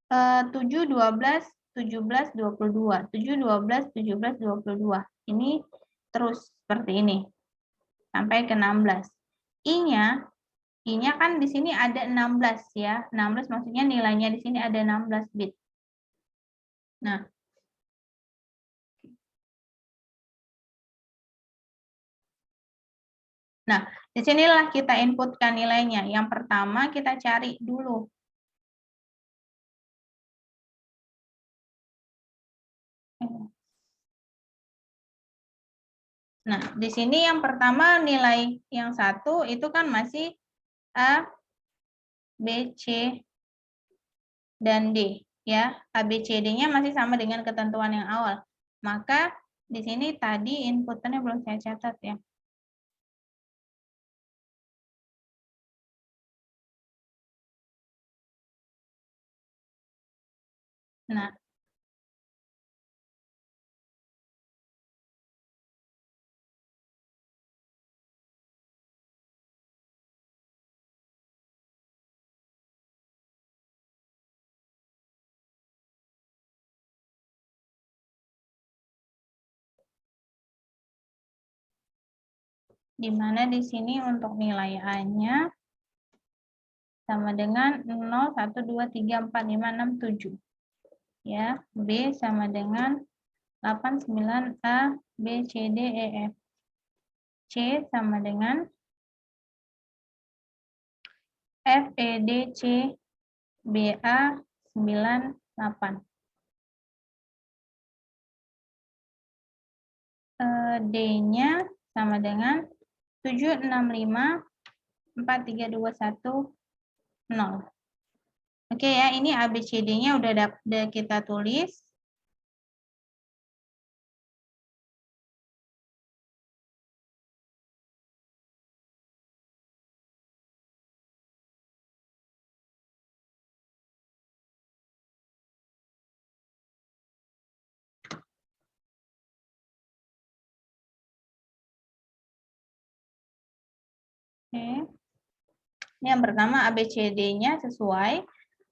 7, 12, 17, 22. 7, 12, 17, 22. Ini terus seperti ini. Sampai ke 16. I-nya kan di sini ada 16 ya. 16 maksudnya nilainya di sini ada 16 bit. Nah, disinilah kita inputkan nilainya. Yang pertama kita cari dulu. Nah, di sini yang pertama nilai yang 1 itu kan masih A, B, C, dan D. Ya, A, B, C, D-nya masih sama dengan ketentuan yang awal. Maka di sini tadi inputnya belum saya catat ya. Nah, di mana di sini untuk nilai A-nya sama dengan 0, 1, 2, 3, 4, 5, 6, 7. Ya, B sama dengan 8, 9, A, B, C, D, E, F. C sama dengan F, E, D, C, B, A, 9, 8. D-nya sama dengan 7, 6, 5, 4, 3, 2, 1, 0. Oke ya, ini ABCD-nya udah kita tulis. Oke. Ini yang pertama ABCD-nya sesuai,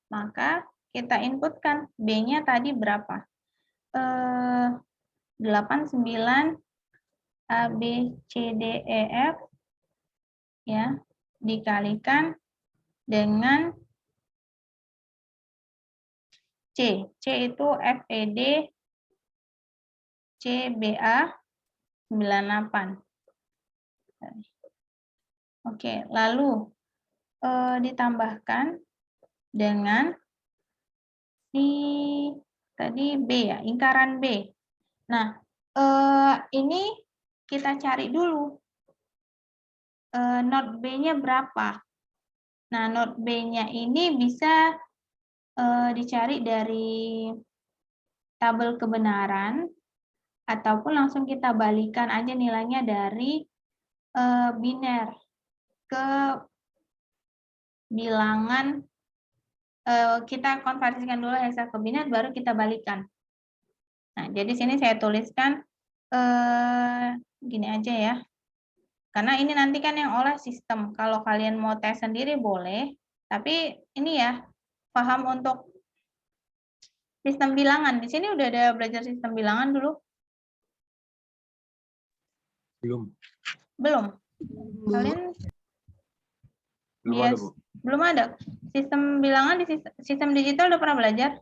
maka kita inputkan B-nya tadi berapa? 8, 9, A, B, C, D, E, F, ya, dikalikan dengan C. C itu F, E, D, C, B, A, 98. Oke, lalu ditambahkan dengan tadi B ya, lingkaran B. Nah, ini kita cari dulu not B-nya berapa. Nah, not B-nya ini bisa dicari dari tabel kebenaran ataupun langsung kita balikan aja nilainya dari biner ke bilangan. Kita konversikan dulu hexa ke biner, baru kita balikan. Nah, jadi sini saya tuliskan gini aja ya. Karena ini nanti kan yang olah sistem. Kalau kalian mau tes sendiri boleh, tapi ini ya, paham untuk sistem bilangan. Di sini udah ada belajar sistem bilangan dulu? Belum. Belum. Kalian Belum ada, Bu. belum ada. Sistem bilangan di sistem digital udah pernah belajar?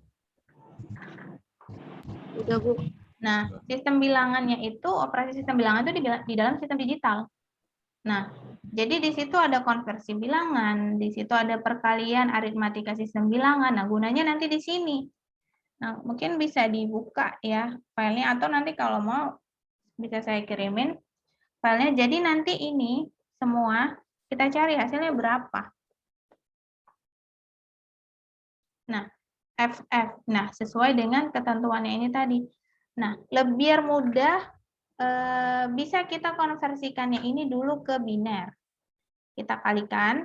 Udah, Bu. Nah, sistem bilangannya itu, operasi sistem bilangan itu di dalam sistem digital. Nah, jadi di situ ada konversi bilangan, di situ ada perkalian aritmatika sistem bilangan. Nah, gunanya nanti di sini. Nah, mungkin bisa dibuka ya filenya, atau nanti kalau mau bisa saya kirimin filenya. Jadi nanti ini semua kita cari hasilnya berapa. Nah, FF. Nah, sesuai dengan ketentuannya ini tadi. Nah, biar mudah bisa kita konversikannya ini dulu ke biner. Kita kalikan,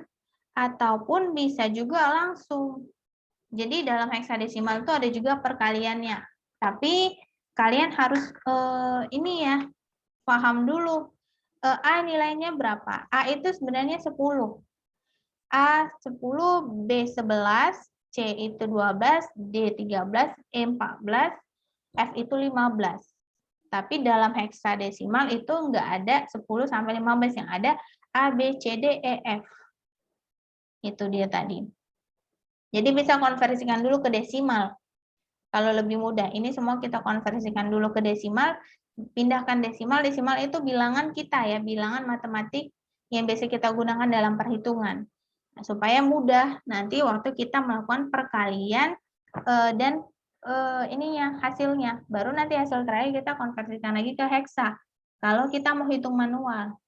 ataupun bisa juga langsung. Jadi dalam heksadesimal itu ada juga perkaliannya. Tapi kalian harus ini ya, paham dulu. A nilainya berapa? A itu sebenarnya 10. A 10, B 11, C itu 12, D 13, E 14, F itu 15. Tapi dalam heksadesimal itu enggak ada 10 sampai 15, yang ada A, B, C, D, E, F. Itu dia tadi. Jadi bisa konversikan dulu ke desimal. Kalau lebih mudah, ini semua kita konversikan dulu ke desimal, pindahkan desimal. Desimal itu bilangan kita ya, bilangan matematik yang biasa kita gunakan dalam perhitungan. Nah, supaya mudah nanti waktu kita melakukan perkalian dan ininya hasilnya. Baru nanti hasil terakhir kita konversikan lagi ke heksa. Kalau kita mau hitung manual.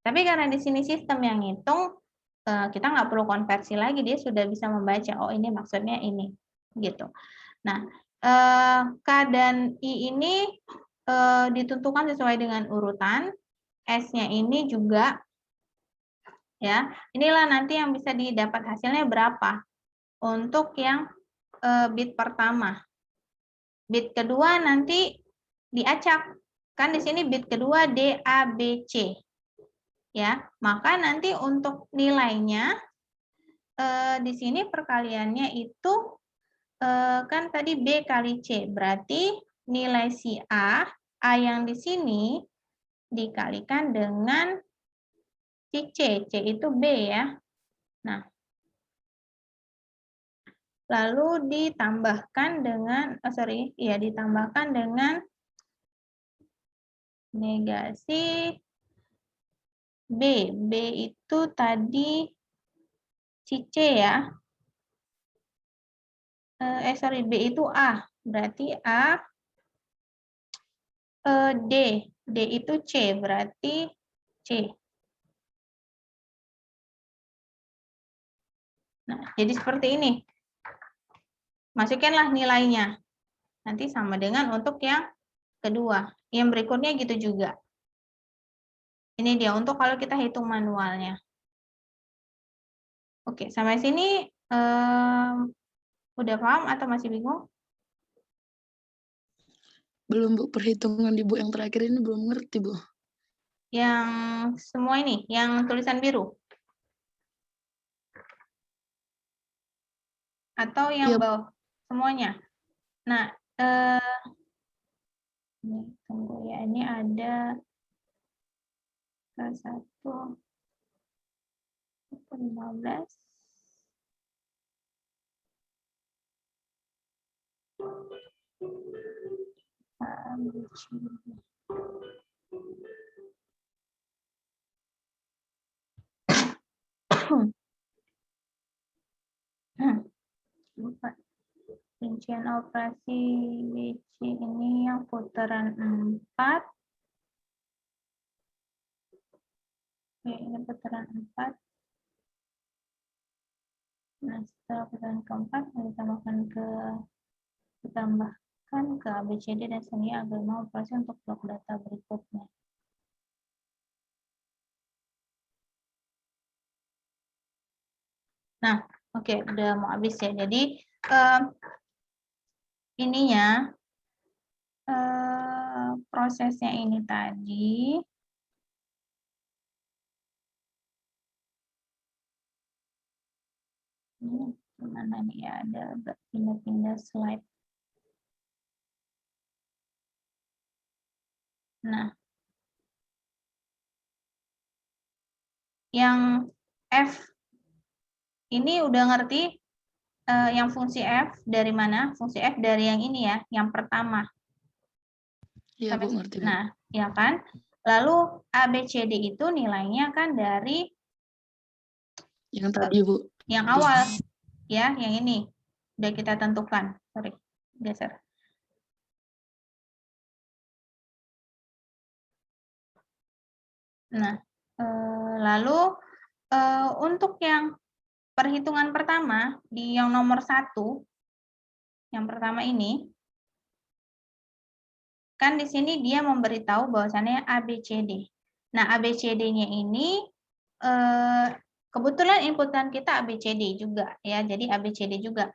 Tapi karena di sini sistem yang hitung, kita nggak perlu konversi lagi, dia sudah bisa membaca, oh ini maksudnya ini, gitu. Nah, K dan I ini ditentukan sesuai dengan urutan, S-nya ini juga, ya. Inilah nanti yang bisa didapat hasilnya berapa untuk yang bit pertama. Bit kedua nanti diacak, kan di sini bit kedua D, A, B, C. Ya, maka nanti untuk nilainya di sini perkaliannya itu kan tadi B kali C, berarti nilai si A yang di sini dikalikan dengan si C itu B ya. Nah, lalu ditambahkan dengan, ditambahkan dengan negasi B. B itu tadi si C ya. B itu A. Berarti A, D. D itu C, berarti C. Nah, jadi seperti ini. Masukkanlah nilainya. Nanti sama dengan untuk yang kedua. Yang berikutnya gitu juga. Ini dia untuk kalau kita hitung manualnya. Oke, sampai sini udah paham atau masih bingung? Belum, Bu. Perhitungan di Bu yang terakhir ini belum ngerti, Bu. Yang semua ini, yang tulisan biru? Atau yang Iya. bawah? Semuanya? Nah, ini, tunggu ya, ini ada satu 15. Rincian operasi BC ini yang putaran 4. Oke, ini putaran 4. Nah, setelah putaran keempat, ditambahkan ke ABCD dan seni agar mau operasi untuk blok data berikutnya. Nah, oke, udah mau habis ya. Jadi, ininya, prosesnya ini tadi, ini gimana nih ya, ada pindah-pindah slide. Nah, yang F ini udah ngerti yang fungsi F dari mana? Fungsi F dari yang ini ya, yang pertama. Iya, Bu, ngerti, Bu. Nah, ya kan? Lalu ABCD itu nilainya kan dari Yang tadi, Bu. yang awal, ya, yang ini. Udah kita tentukan. Sorry, geser. Nah, lalu untuk yang perhitungan pertama, di yang nomor 1, yang pertama ini, kan di sini dia memberitahu bahwasannya ABCD. Nah, ABCD-nya ini kebetulan inputan kita ABCD juga ya, jadi ABCD juga.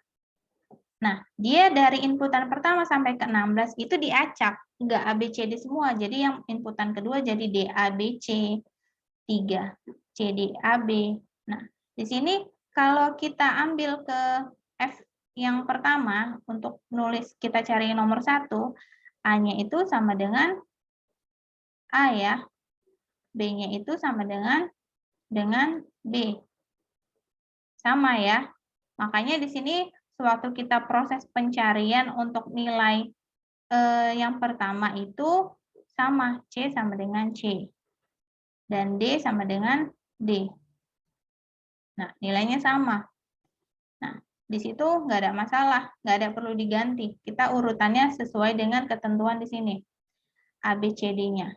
Nah, dia dari inputan pertama sampai ke 16 itu diacak, enggak ABCD semua. Jadi yang inputan kedua jadi DABC, 3 CDAB. Nah, di sini kalau kita ambil ke F yang pertama untuk nulis kita cari nomor 1, A-nya itu sama dengan A ya. B-nya itu sama dengan B. Sama ya. Makanya di sini sewaktu kita proses pencarian untuk nilai yang pertama itu sama, C sama dengan C. Dan D sama dengan D. Nah, nilainya sama. Nah, di situ nggak ada masalah, nggak ada perlu diganti. Kita urutannya sesuai dengan ketentuan di sini. ABCD-nya.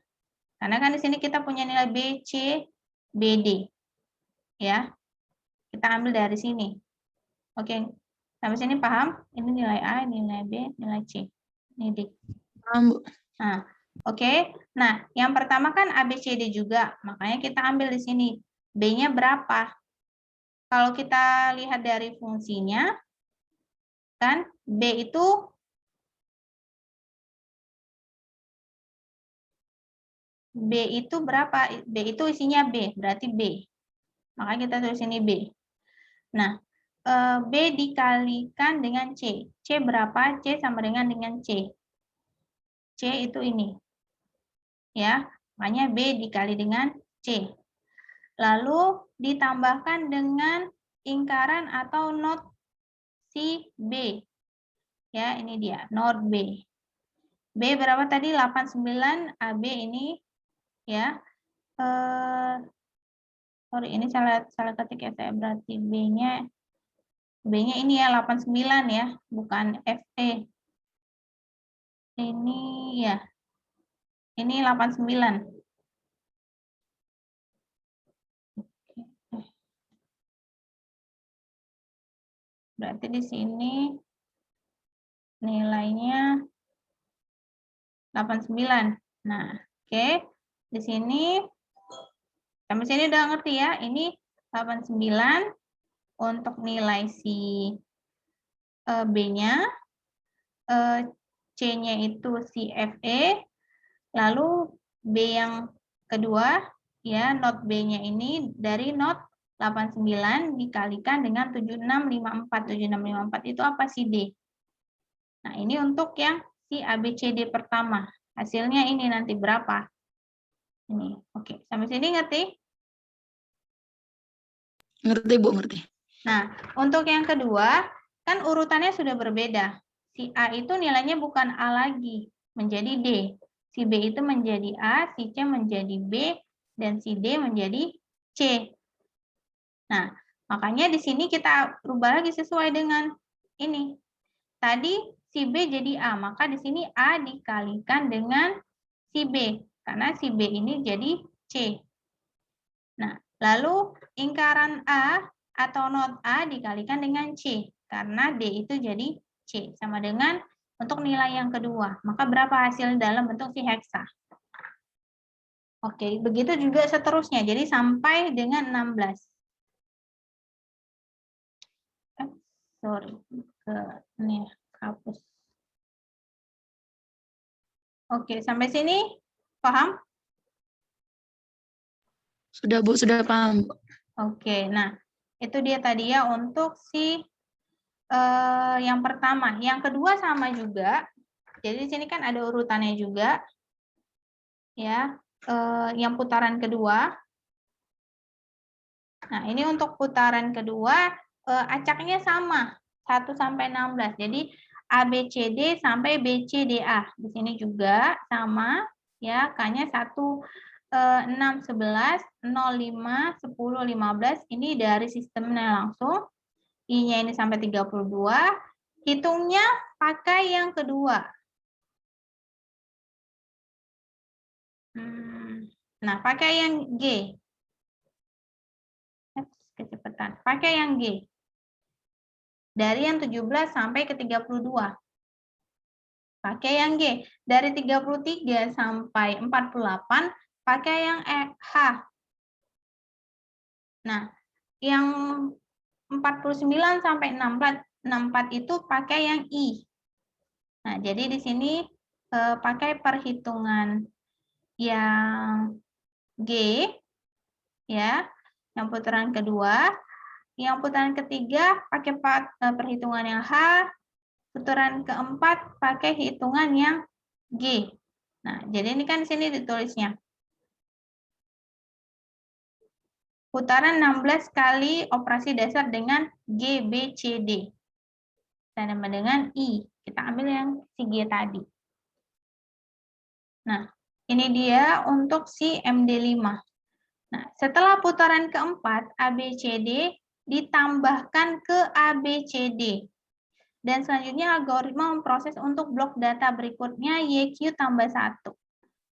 Karena kan di sini kita punya nilai B, C, BD. Ya. Kita ambil dari sini. Oke. Sampai sini paham? Ini nilai A, ini nilai B, nilai C. Ini D. Paham, Bu. Nah, oke. Nah, yang pertama kan ABCD juga. Makanya kita ambil di sini. B-nya berapa? Kalau kita lihat dari fungsinya, kan B itu berapa? B itu isinya B, berarti B. Makanya kita tulis ini B. Nah, B dikalikan dengan C. C berapa? C sama dengan C. C itu ini. Ya, makanya B dikali dengan C. Lalu ditambahkan dengan lingkaran atau not si B. Ya, ini dia, node B. B berapa tadi? 89, AB ini ya. Sorry, ini salah ketik ya saya, berarti B-nya ini ya 89 ya, bukan FE. Ini ya. Ini 89. Berarti di sini nilainya 89. Nah, oke. Di sini sampai sini udah ngerti ya. Ini 89 untuk nilai si B-nya, C-nya itu si FE, lalu B yang kedua ya, not B-nya ini dari not 89 dikalikan dengan 7654. 7654 itu apa sih D? Nah, ini untuk yang si ABCD pertama. Hasilnya ini nanti berapa? Ini. Oke, sampai sini ngerti? Ngerti, Bu, ngerti. Nah, untuk yang kedua, kan urutannya sudah berbeda. Si A itu nilainya bukan A lagi, menjadi D. Si B itu menjadi A, si C menjadi B, dan si D menjadi C. Nah, makanya di sini kita rubah lagi sesuai dengan ini. Tadi si B jadi A, maka di sini A dikalikan dengan si B, karena si B ini jadi C. Nah, lalu lingkaran A atau not A dikalikan dengan C, karena D itu jadi C, sama dengan untuk nilai yang kedua. Maka berapa hasil dalam bentuk si heksa? Oke, begitu juga seterusnya, jadi sampai dengan 16. Sorry, ke ini hapus. Oke, sampai sini paham? Sudah, Bu, sudah paham, Bu. Oke, nah itu dia tadi ya untuk si yang pertama. Yang kedua sama juga. Jadi di sini kan ada urutannya juga, ya. Yang putaran kedua. Nah ini untuk putaran kedua acaknya sama 1 sampai 16. Jadi ABCD sampai BCDA. Di sini juga sama, ya. K-nya 1, 6, 11, 0, 5, 10, 15. Ini dari sistemnya langsung. I-nya ini sampai 32. Hitungnya pakai yang kedua. Nah, pakai yang G. Kecepatan. Pakai yang G. Dari yang 17 sampai ke 32. Pakai yang G. Dari 33 sampai 48, pakai yang H. Nah, yang 49 sampai 64 itu pakai yang I. Nah, jadi di sini pakai perhitungan yang G, ya, yang putaran kedua. Yang putaran ketiga pakai perhitungan yang H, putaran keempat pakai hitungan yang G. Nah, jadi ini kan di sini ditulisnya. Putaran 16 kali operasi dasar dengan G, B, C, D. Sama dengan I. Kita ambil yang si G tadi. Nah, ini dia untuk si MD5. Nah, setelah putaran keempat, ABCD ditambahkan ke ABCD. Dan selanjutnya algoritma memproses untuk blok data berikutnya YQ tambah 1.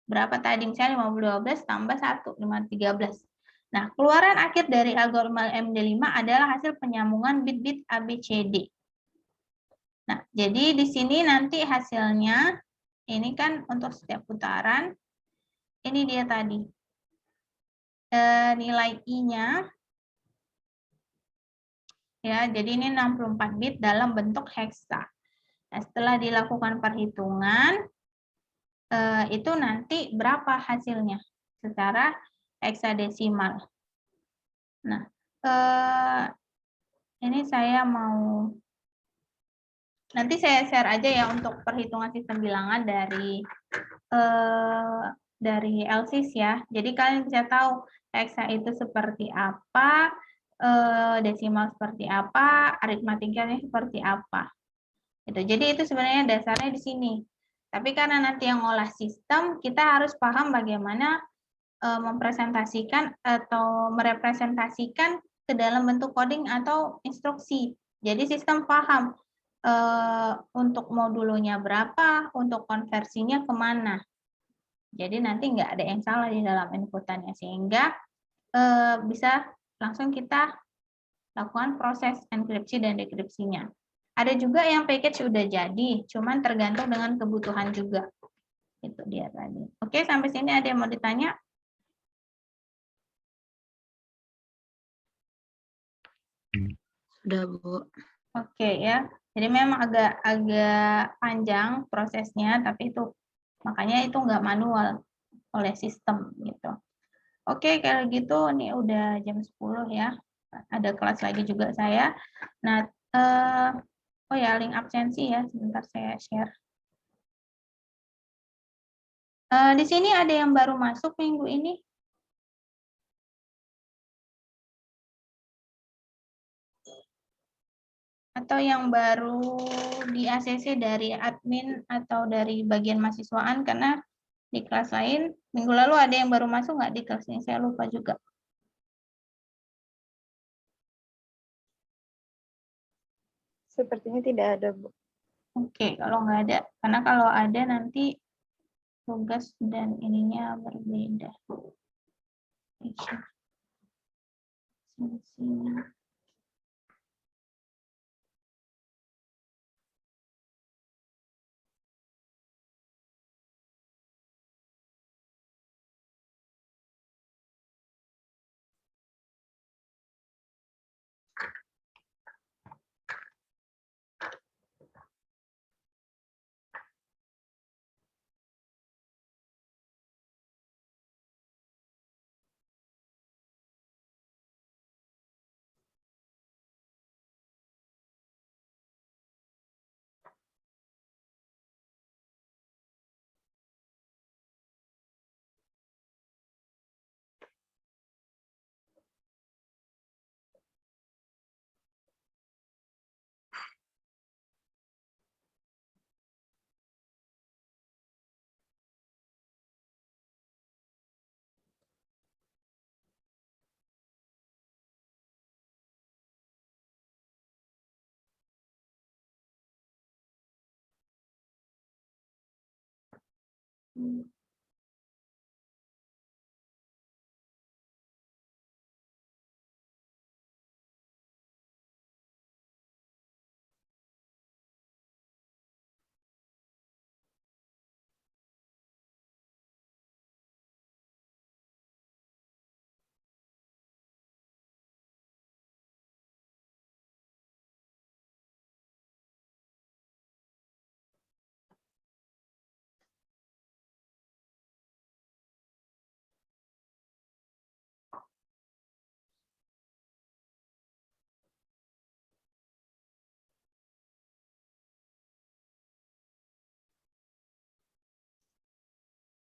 Berapa tadi? Misalnya 512 tambah 1, 513. Nah, keluaran akhir dari algoritma MD5 adalah hasil penyambungan bit-bit ABCD. Nah, jadi di sini nanti hasilnya, ini kan untuk setiap putaran, ini dia tadi. Nilai I-nya, ya, jadi ini 64 bit dalam bentuk heksa. Nah, setelah dilakukan perhitungan, itu nanti berapa hasilnya secara heksadesimal. Nah, ini saya mau, nanti saya share aja ya untuk perhitungan sistem bilangan dari LSIS ya. Jadi kalian bisa tahu heksa itu seperti apa, desimal seperti apa, aritmatikanya seperti apa. Gitu. Jadi itu sebenarnya dasarnya di sini. Tapi karena nanti yang olah sistem, kita harus paham bagaimana mempresentasikan atau merepresentasikan ke dalam bentuk coding atau instruksi. Jadi sistem paham untuk modulonya berapa, untuk konversinya kemana. Jadi nanti nggak ada yang salah di dalam inputannya, sehingga bisa langsung kita lakukan proses enkripsi dan dekripsinya. Ada juga yang package udah jadi, cuman tergantung dengan kebutuhan juga. Itu dia tadi. Oke, sampai sini ada yang mau ditanya? Sudah, Bu. Oke ya. Jadi memang agak panjang prosesnya, tapi itu makanya itu nggak manual oleh sistem gitu. Oke, kalau gitu ini udah jam 10 ya. Ada kelas lagi juga saya. Nah, oh ya, link absensi ya, sebentar saya share. Di sini ada yang baru masuk minggu ini? Atau yang baru di ACC dari admin atau dari bagian mahasiswaan, karena di kelas lain, minggu lalu ada yang baru masuk nggak di kelas ini? Saya lupa juga. Sepertinya tidak ada, Bu. Oke, kalau nggak ada. Karena kalau ada nanti tugas dan ininya berbeda. Sini.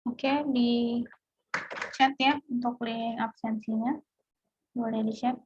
Oke, di chat ya untuk link absensinya. Boleh di-share.